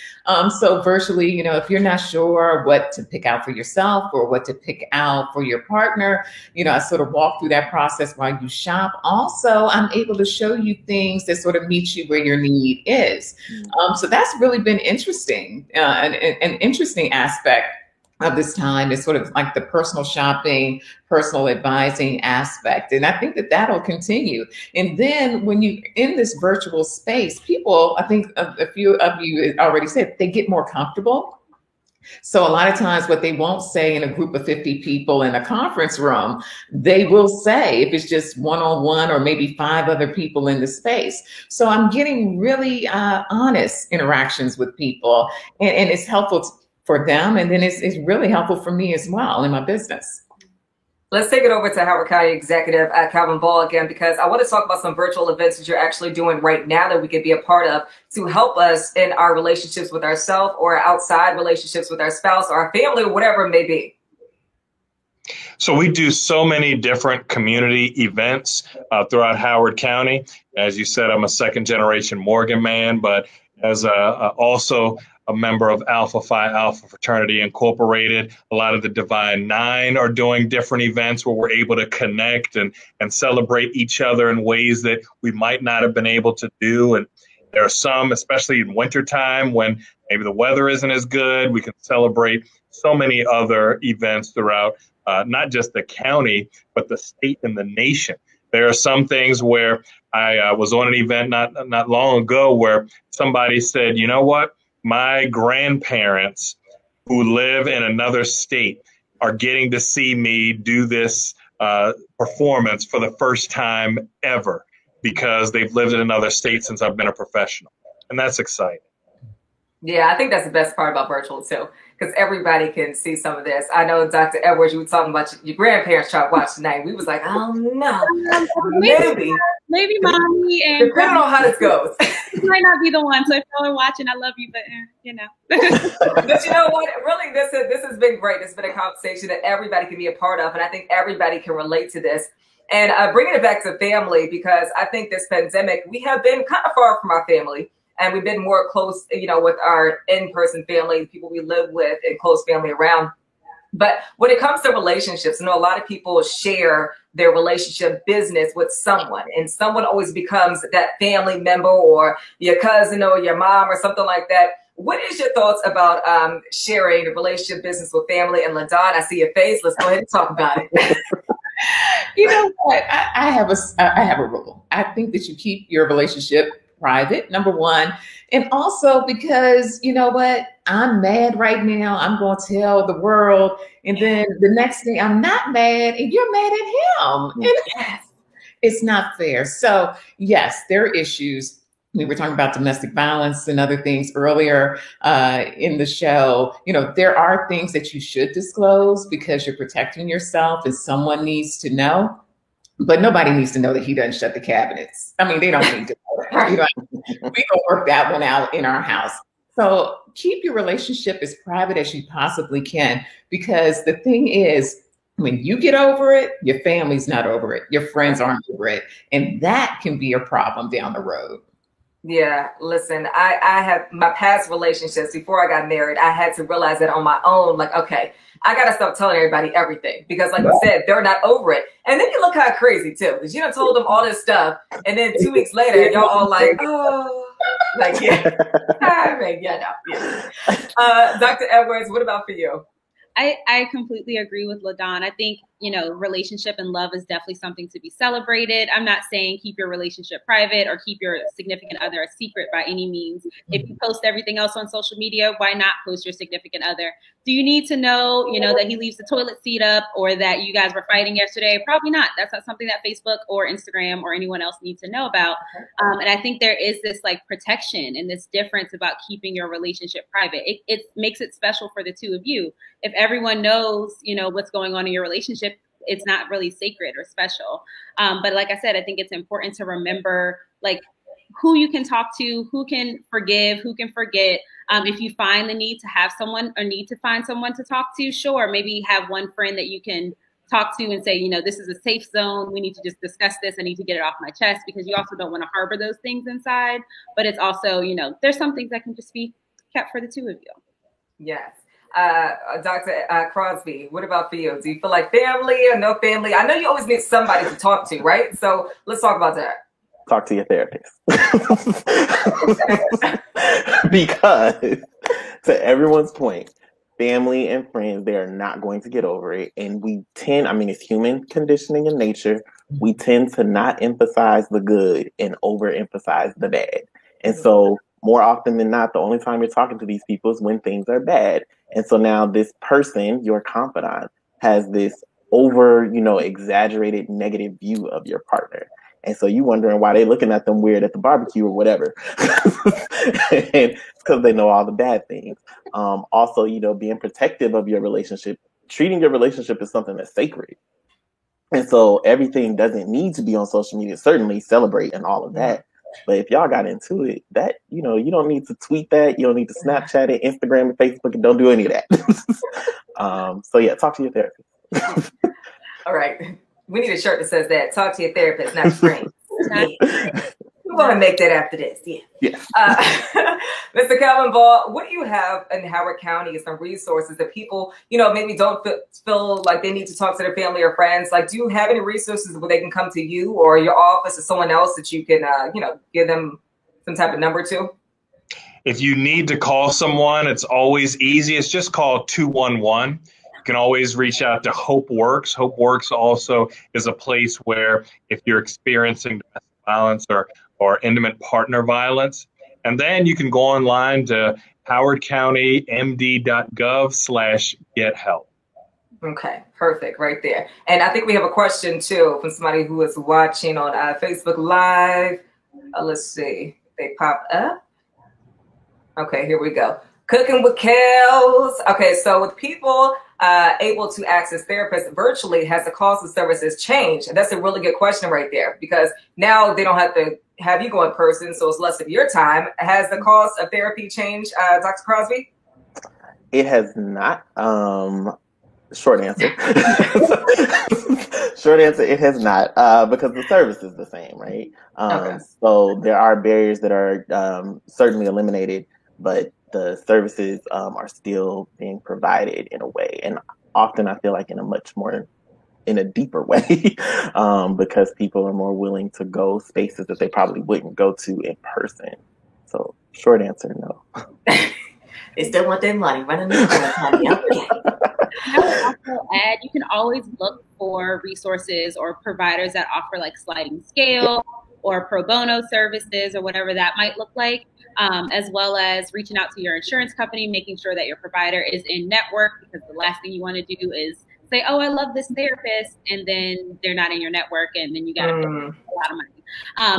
So virtually, if you're not sure what to pick out for yourself or what to pick out for your partner, I sort of walk through that process while you shop. Also, I'm able to show you things that sort of meet you where your need is. So that's really been interesting, an interesting aspect of this time is sort of like the personal shopping, personal advising aspect. And I think that that'll continue. And then when you in this virtual space, people, I think a few of you already said, they get more comfortable. So a lot of times what they won't say in a group of 50 people in a conference room, they will say if it's just one-on-one or maybe 5 other people in the space. So I'm getting really honest interactions with people, and it's helpful for them. And then it's really helpful for me as well in my business. Let's take it over to Howard County Executive Calvin Ball again, because I want to talk about some virtual events that you're actually doing right now that we can be a part of to help us in our relationships with ourselves or outside relationships with our spouse or our family or whatever it may be. So we do so many different community events throughout Howard County. As you said, I'm a second generation Morgan man, but as also a member of Alpha Phi Alpha Fraternity Incorporated. A lot of the Divine Nine are doing different events where we're able to connect and celebrate each other in ways that we might not have been able to do. And there are some, especially in wintertime, when maybe the weather isn't as good, we can celebrate so many other events throughout not just the county, but the state and the nation. There are some things where I was on an event not long ago where somebody said, you know what? My grandparents who live in another state are getting to see me do this performance for the first time ever because they've lived in another state since I've been a professional. And that's exciting. Yeah, I think that's the best part about virtual too, because everybody can see some of this. I know, Dr. Edwards, you were talking about your grandparents trying to watch tonight. We was like, oh no, maybe mommy and depending on how this goes. You might not be the one. So if y'all are watching, I love you, but But you know what? Really, this has been great. It's been a conversation that everybody can be a part of, and I think everybody can relate to this. And bringing it back to family, because I think this pandemic, we have been kind of far from our family. And we've been more close, with our in-person family, people we live with and close family around. But when it comes to relationships, a lot of people share their relationship business with someone, and someone always becomes that family member or your cousin or your mom or something like that. What is your thoughts about sharing the relationship business with family? And LaDon, I see your face. Let's go ahead and talk about it. You know what? I have a rule. I think that you keep your relationship private, number one. And also because, you know what, I'm mad right now. I'm going to tell the world. And then the next thing I'm not mad and you're mad at him. And yes, it's not fair. So yes, there are issues. We were talking about domestic violence and other things earlier in the show. There are things that you should disclose because you're protecting yourself and someone needs to know. But nobody needs to know that he doesn't shut the cabinets. I mean, they don't need to know that. We don't work that one out in our house. So keep your relationship as private as you possibly can, because the thing is, when you get over it, your family's not over it. Your friends aren't over it. And that can be a problem down the road. Yeah, listen, I have my past relationships before I got married. I had to realize that on my own, like, okay, I got to stop telling everybody everything because like you said, they're not over it. And then you look kind of crazy too, because you done told them all this stuff. And then 2 weeks later, y'all all like, oh, like, yeah. I mean, yeah. Dr. Edwards, what about for you? I completely agree with LaDon. I think, relationship and love is definitely something to be celebrated. I'm not saying keep your relationship private or keep your significant other a secret by any means. If you post everything else on social media, why not post your significant other? Do you need to know, that he leaves the toilet seat up or that you guys were fighting yesterday? Probably not. That's not something that Facebook or Instagram or anyone else needs to know about. And I think there is this like protection and this difference about keeping your relationship private. It makes it special for the two of you. If everyone knows, what's going on in your relationship, it's not really sacred or special. But like I said, I think it's important to remember like who you can talk to, who can forgive, who can forget. If you find the need to have someone or need to find someone to talk to, sure, maybe have one friend that you can talk to and say, you know, this is a safe zone. We need to just discuss this. I need to get it off my chest, because you also don't want to harbor those things inside. But it's also, you know, there's some things that can just be kept for the two of you. Yes. Dr. Crosby, what about for you? Do you feel like family or no family? I know you always need somebody to talk to, right? So let's talk about that. Talk to your therapist. Because to everyone's point, family and friends, they are not going to get over it. And we tend, I mean, it's human conditioning in nature. We tend to not emphasize the good and overemphasize the bad. And so more often than not, the only time you're talking to these people is when things are bad. And so now this person, your confidant, has this over, exaggerated negative view of your partner. And so you wondering why they looking at them weird at the barbecue or whatever. And it's because they know all the bad things. Also, being protective of your relationship, treating your relationship as something that's sacred. And so everything doesn't need to be on social media, certainly celebrate and all of that. But if y'all got into it, that, you don't need to tweet that. You don't need to Snapchat it, Instagram and Facebook, and don't do any of that. So yeah, talk to your therapist. All right. We need a shirt that says that. Talk to your therapist, not your friend. Yeah. We're going to make that after this. Yeah. Mr. Calvin Ball, what do you have in Howard County as some resources that people, maybe don't feel like they need to talk to their family or friends? Like, do you have any resources where they can come to you or your office or someone else that you can, give them some type of number to? If you need to call someone, it's always easy. It's just call 211. You can always reach out to Hope Works. Hope Works also is a place where if you're experiencing domestic violence or intimate partner violence, and then you can go online to howardcountymd.gov/get help. Okay, perfect, right there. And I think we have a question too from somebody who is watching on Facebook Live. Let's see, they pop up. Okay, here we go. Cooking with Kels. Okay, so with people able to access therapists virtually, has the cost of services changed? And that's a really good question right there, because now they don't have to have you go in person, so it's less of your time. Has the cost of therapy changed, Dr. Crosby? It has not. Short answer. Short answer, it has not, because the service is the same, right? Okay. So there are barriers that are certainly eliminated, but the services are still being provided in a way. And often I feel like in a deeper way, because people are more willing to go spaces that they probably wouldn't go to in person. So short answer, no. They still want their money running the honey. Okay. I would also add, you can always look for resources or providers that offer like sliding scale or pro bono services or whatever that might look like, as well as reaching out to your insurance company, making sure that your provider is in network, because the last thing you want to do is say, oh, I love this therapist, and then they're not in your network, and then you got to pay a lot of money.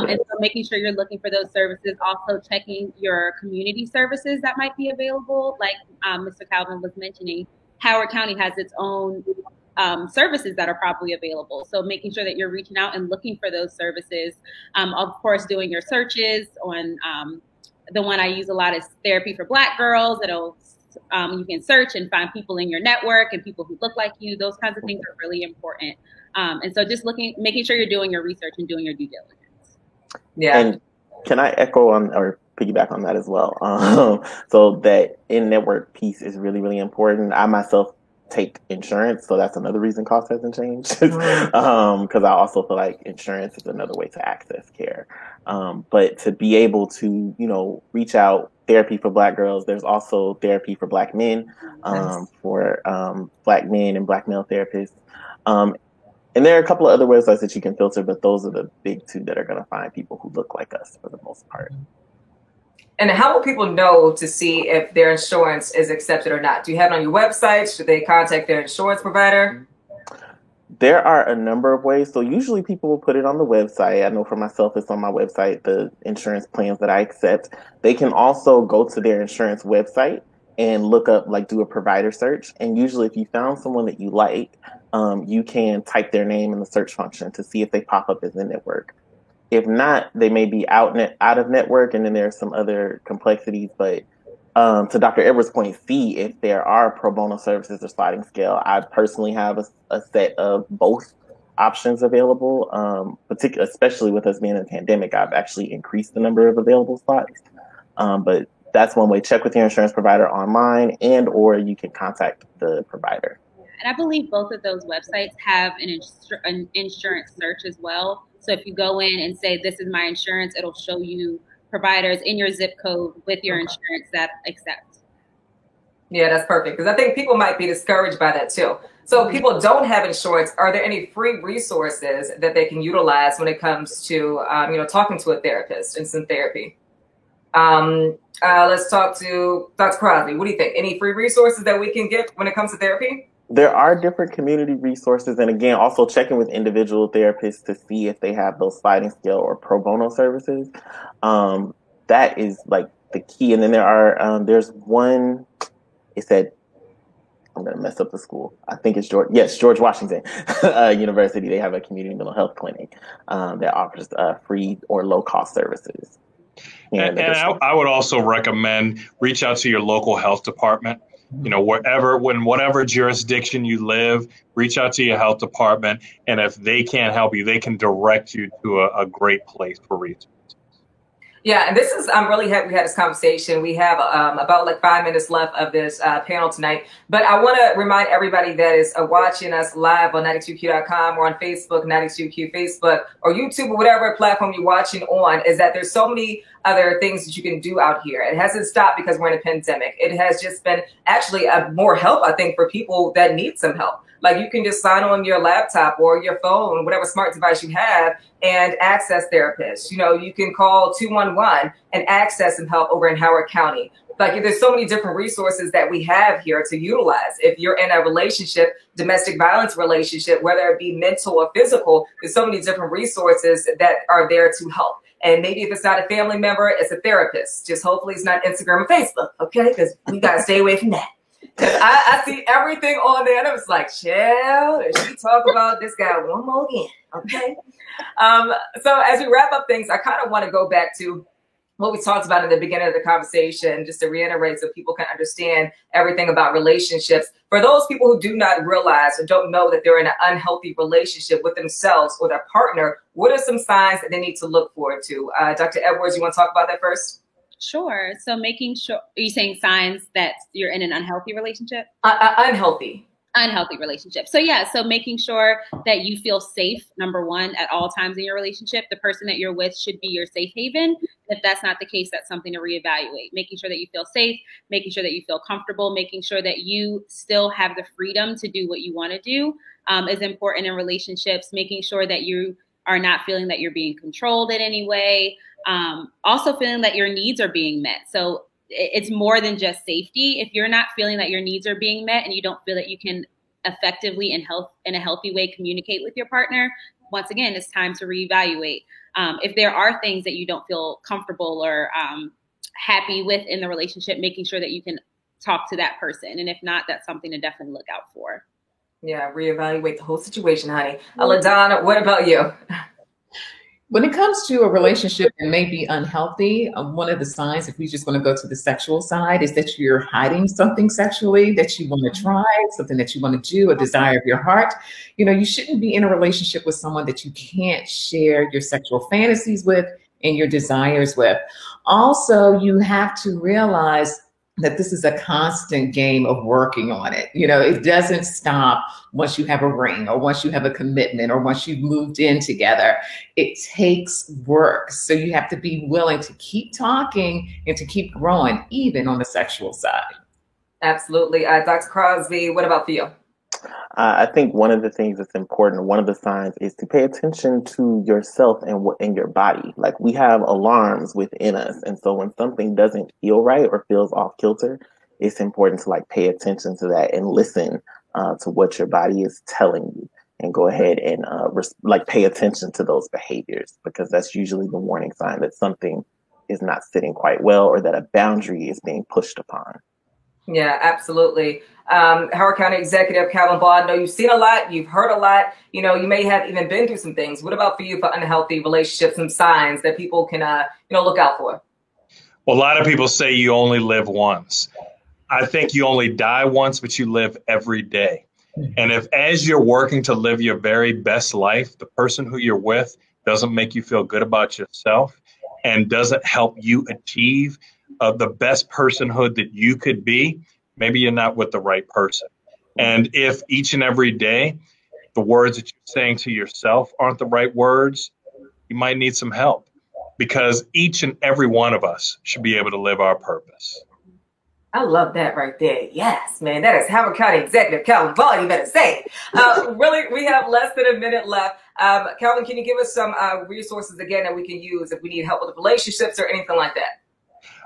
And so making sure you're looking for those services, also checking your community services that might be available. Like Mr. Calvin was mentioning, Howard County has its own services that are probably available. So making sure that you're reaching out and looking for those services. Of course, doing your searches on the one I use a lot is Therapy for Black Girls. It'll you can search and find people in your network and people who look like you. Those kinds of things are really important. And so just making sure you're doing your research and doing your due diligence. Yeah. And can I echo on or piggyback on that as well? So that in-network piece is really, really important. I myself take insurance, so that's another reason cost hasn't changed. Because I also feel like insurance is another way to access care. But to be able to, reach out, Therapy for Black Girls. There's also Therapy for Black Men, for Black men and Black male therapists. And there are a couple of other websites that you can filter, but those are the big two that are going to find people who look like us for the most part. And how will people know to see if their insurance is accepted or not? Do you have it on your website? Should they contact their insurance provider? There are a number of ways. So usually people will put it on the website. I know for myself, it's on my website, the insurance plans that I accept. They can also go to their insurance website and look up, do a provider search. And usually if you found someone that you like, you can type their name in the search function to see if they pop up as a network. If not, they may be out of network, and then there are some other complexities. But to Dr. Edwards' point, see if there are pro bono services or sliding scale. I personally have a set of both options available, particularly, especially with us being in a pandemic. I've actually increased the number of available slots. But that's one way. Check with your insurance provider online, and or you can contact the provider. And I believe both of those websites have an insurance search as well. So if you go in and say, this is my insurance, it'll show you providers in your zip code with your insurance that accept. Yeah, that's perfect. Because I think people might be discouraged by that too. So if people don't have insurance, are there any free resources that they can utilize when it comes to, talking to a therapist and some therapy? Let's talk to Dr. Crosby. What do you think? Any free resources that we can get when it comes to therapy? There are different community resources. And again, also checking with individual therapists to see if they have those sliding scale or pro bono services. That is like the key. And then there's one, it said, I'm going to mess up the school. I think it's George Washington University. They have a community mental health clinic that offers free or low cost services. And I would also recommend reach out to your local health department. Whatever jurisdiction you live, reach out to your health department. And if they can't help you, they can direct you to a great place for resources. Yeah, and I'm really happy we had this conversation. We have about 5 minutes left of this panel tonight. But I want to remind everybody that is watching us live on 92q.com or on Facebook, 92q Facebook, or YouTube, or whatever platform you're watching on, is that there's so many other things that you can do out here. It hasn't stopped because we're in a pandemic. It has just been actually more help, I think, for people that need some help. Like you can just sign on your laptop or your phone, whatever smart device you have, and access therapists. You can call 211 and access some help over in Howard County. Like there's so many different resources that we have here to utilize. If you're in a relationship, domestic violence relationship, whether it be mental or physical, there's so many different resources that are there to help. And maybe if it's not a family member, it's a therapist. Just hopefully it's not Instagram or Facebook, okay? Because we got to stay away from that. Because I see everything on there, and I was like, chill, and she talk about this guy one more again, okay? So as we wrap up things, I kind of want to go back to what we talked about in the beginning of the conversation, just to reiterate so people can understand everything about relationships. For those people who do not realize or don't know that they're in an unhealthy relationship with themselves or their partner, what are some signs that they need to look forward to? Dr. Edwards, you want to talk about that first? Sure. So making sure, are you saying signs that you're in an unhealthy relationship? Unhealthy relationship. So making sure that you feel safe, number one, at all times in your relationship. The person that you're with should be your safe haven. If that's not the case, that's something to reevaluate. Making sure that you feel safe, making sure that you feel comfortable, making sure that you still have the freedom to do what you want to do is important in relationships. Making sure that you are not feeling that you're being controlled in any way. Also feeling that your needs are being met. So it's more than just safety. If you're not feeling that your needs are being met and you don't feel that you can effectively and in a healthy way communicate with your partner, once again, it's time to reevaluate. If there are things that you don't feel comfortable or happy with in the relationship, making sure that you can talk to that person. And if not, that's something to definitely look out for. Yeah, reevaluate the whole situation, honey. LaDonna, what about you? When it comes to a relationship that may be unhealthy, one of the signs, if we just want to go to the sexual side, is that you're hiding something sexually that you want to try, something that you want to do, a desire of your heart. You shouldn't be in a relationship with someone that you can't share your sexual fantasies with and your desires with. Also, you have to realize that this is a constant game of working on it. It doesn't stop once you have a ring or once you have a commitment or once you've moved in together. It takes work. So you have to be willing to keep talking and to keep growing, even on the sexual side. Absolutely. Dr. Crosby, what about for you? I think one of the things that's important, one of the signs, is to pay attention to yourself and your body. Like, we have alarms within us. And so when something doesn't feel right or feels off kilter, it's important to pay attention to that and listen to what your body is telling you, and go ahead and pay attention to those behaviors, because that's usually the warning sign that something is not sitting quite well or that a boundary is being pushed upon. Yeah, absolutely. Howard County Executive Calvin Ball, I know you've seen a lot, you've heard a lot, you may have even been through some things. What about for you for unhealthy relationships, some signs that people can, look out for? Well, a lot of people say you only live once. I think you only die once, but you live every day. And if, as you're working to live your very best life, the person who you're with doesn't make you feel good about yourself and doesn't help you achieve the best personhood that you could be, maybe you're not with the right person. And if each and every day the words that you're saying to yourself aren't the right words, you might need some help, because each and every one of us should be able to live our purpose. I love that right there. Yes, man. That is Howard County Executive Calvin Ball. You better say it. Really, we have less than a minute left. Calvin, can you give us some resources again that we can use if we need help with relationships or anything like that?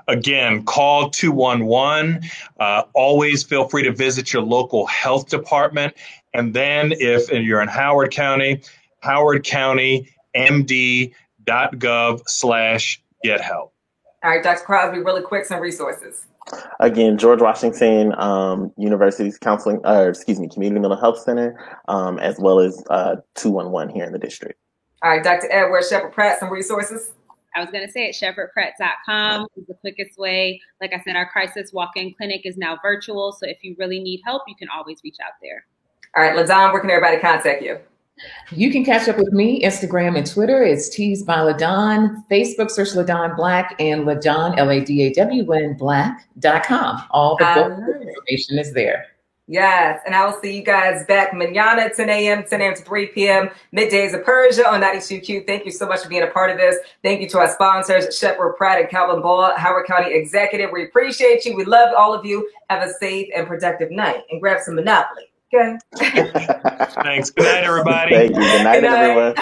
Again, call 211. Always feel free to visit your local health department. And then if you're in Howard County, howardcountymd.gov/get help. All right, Dr. Crosby, really quick, some resources. Again, George Washington University's Community Mental Health Center, as well as 211 here in the district. All right, Dr. Edward Shepherd Pratt, some resources. I was going to say it, shepherdpratt.com is the quickest way. Like I said, our crisis walk-in clinic is now virtual. So if you really need help, you can always reach out there. All right, LaDon, where can everybody contact you? You can catch up with me, Instagram and Twitter. It's Teased by LaDon. Facebook, search LaDon Black, and LaDon, LADAWN, Black.com. All the book information is there. Yes, and I will see you guys back manana at 10 a.m. to 3 p.m. Middays of Persia on 92Q. Thank you so much for being a part of this. Thank you to our sponsors, Shepherd Pratt and Calvin Ball, Howard County Executive. We appreciate you. We love all of you. Have a safe and productive night, and grab some Monopoly. Okay. Thanks. Good night, everybody. Thank you. Good night, everyone.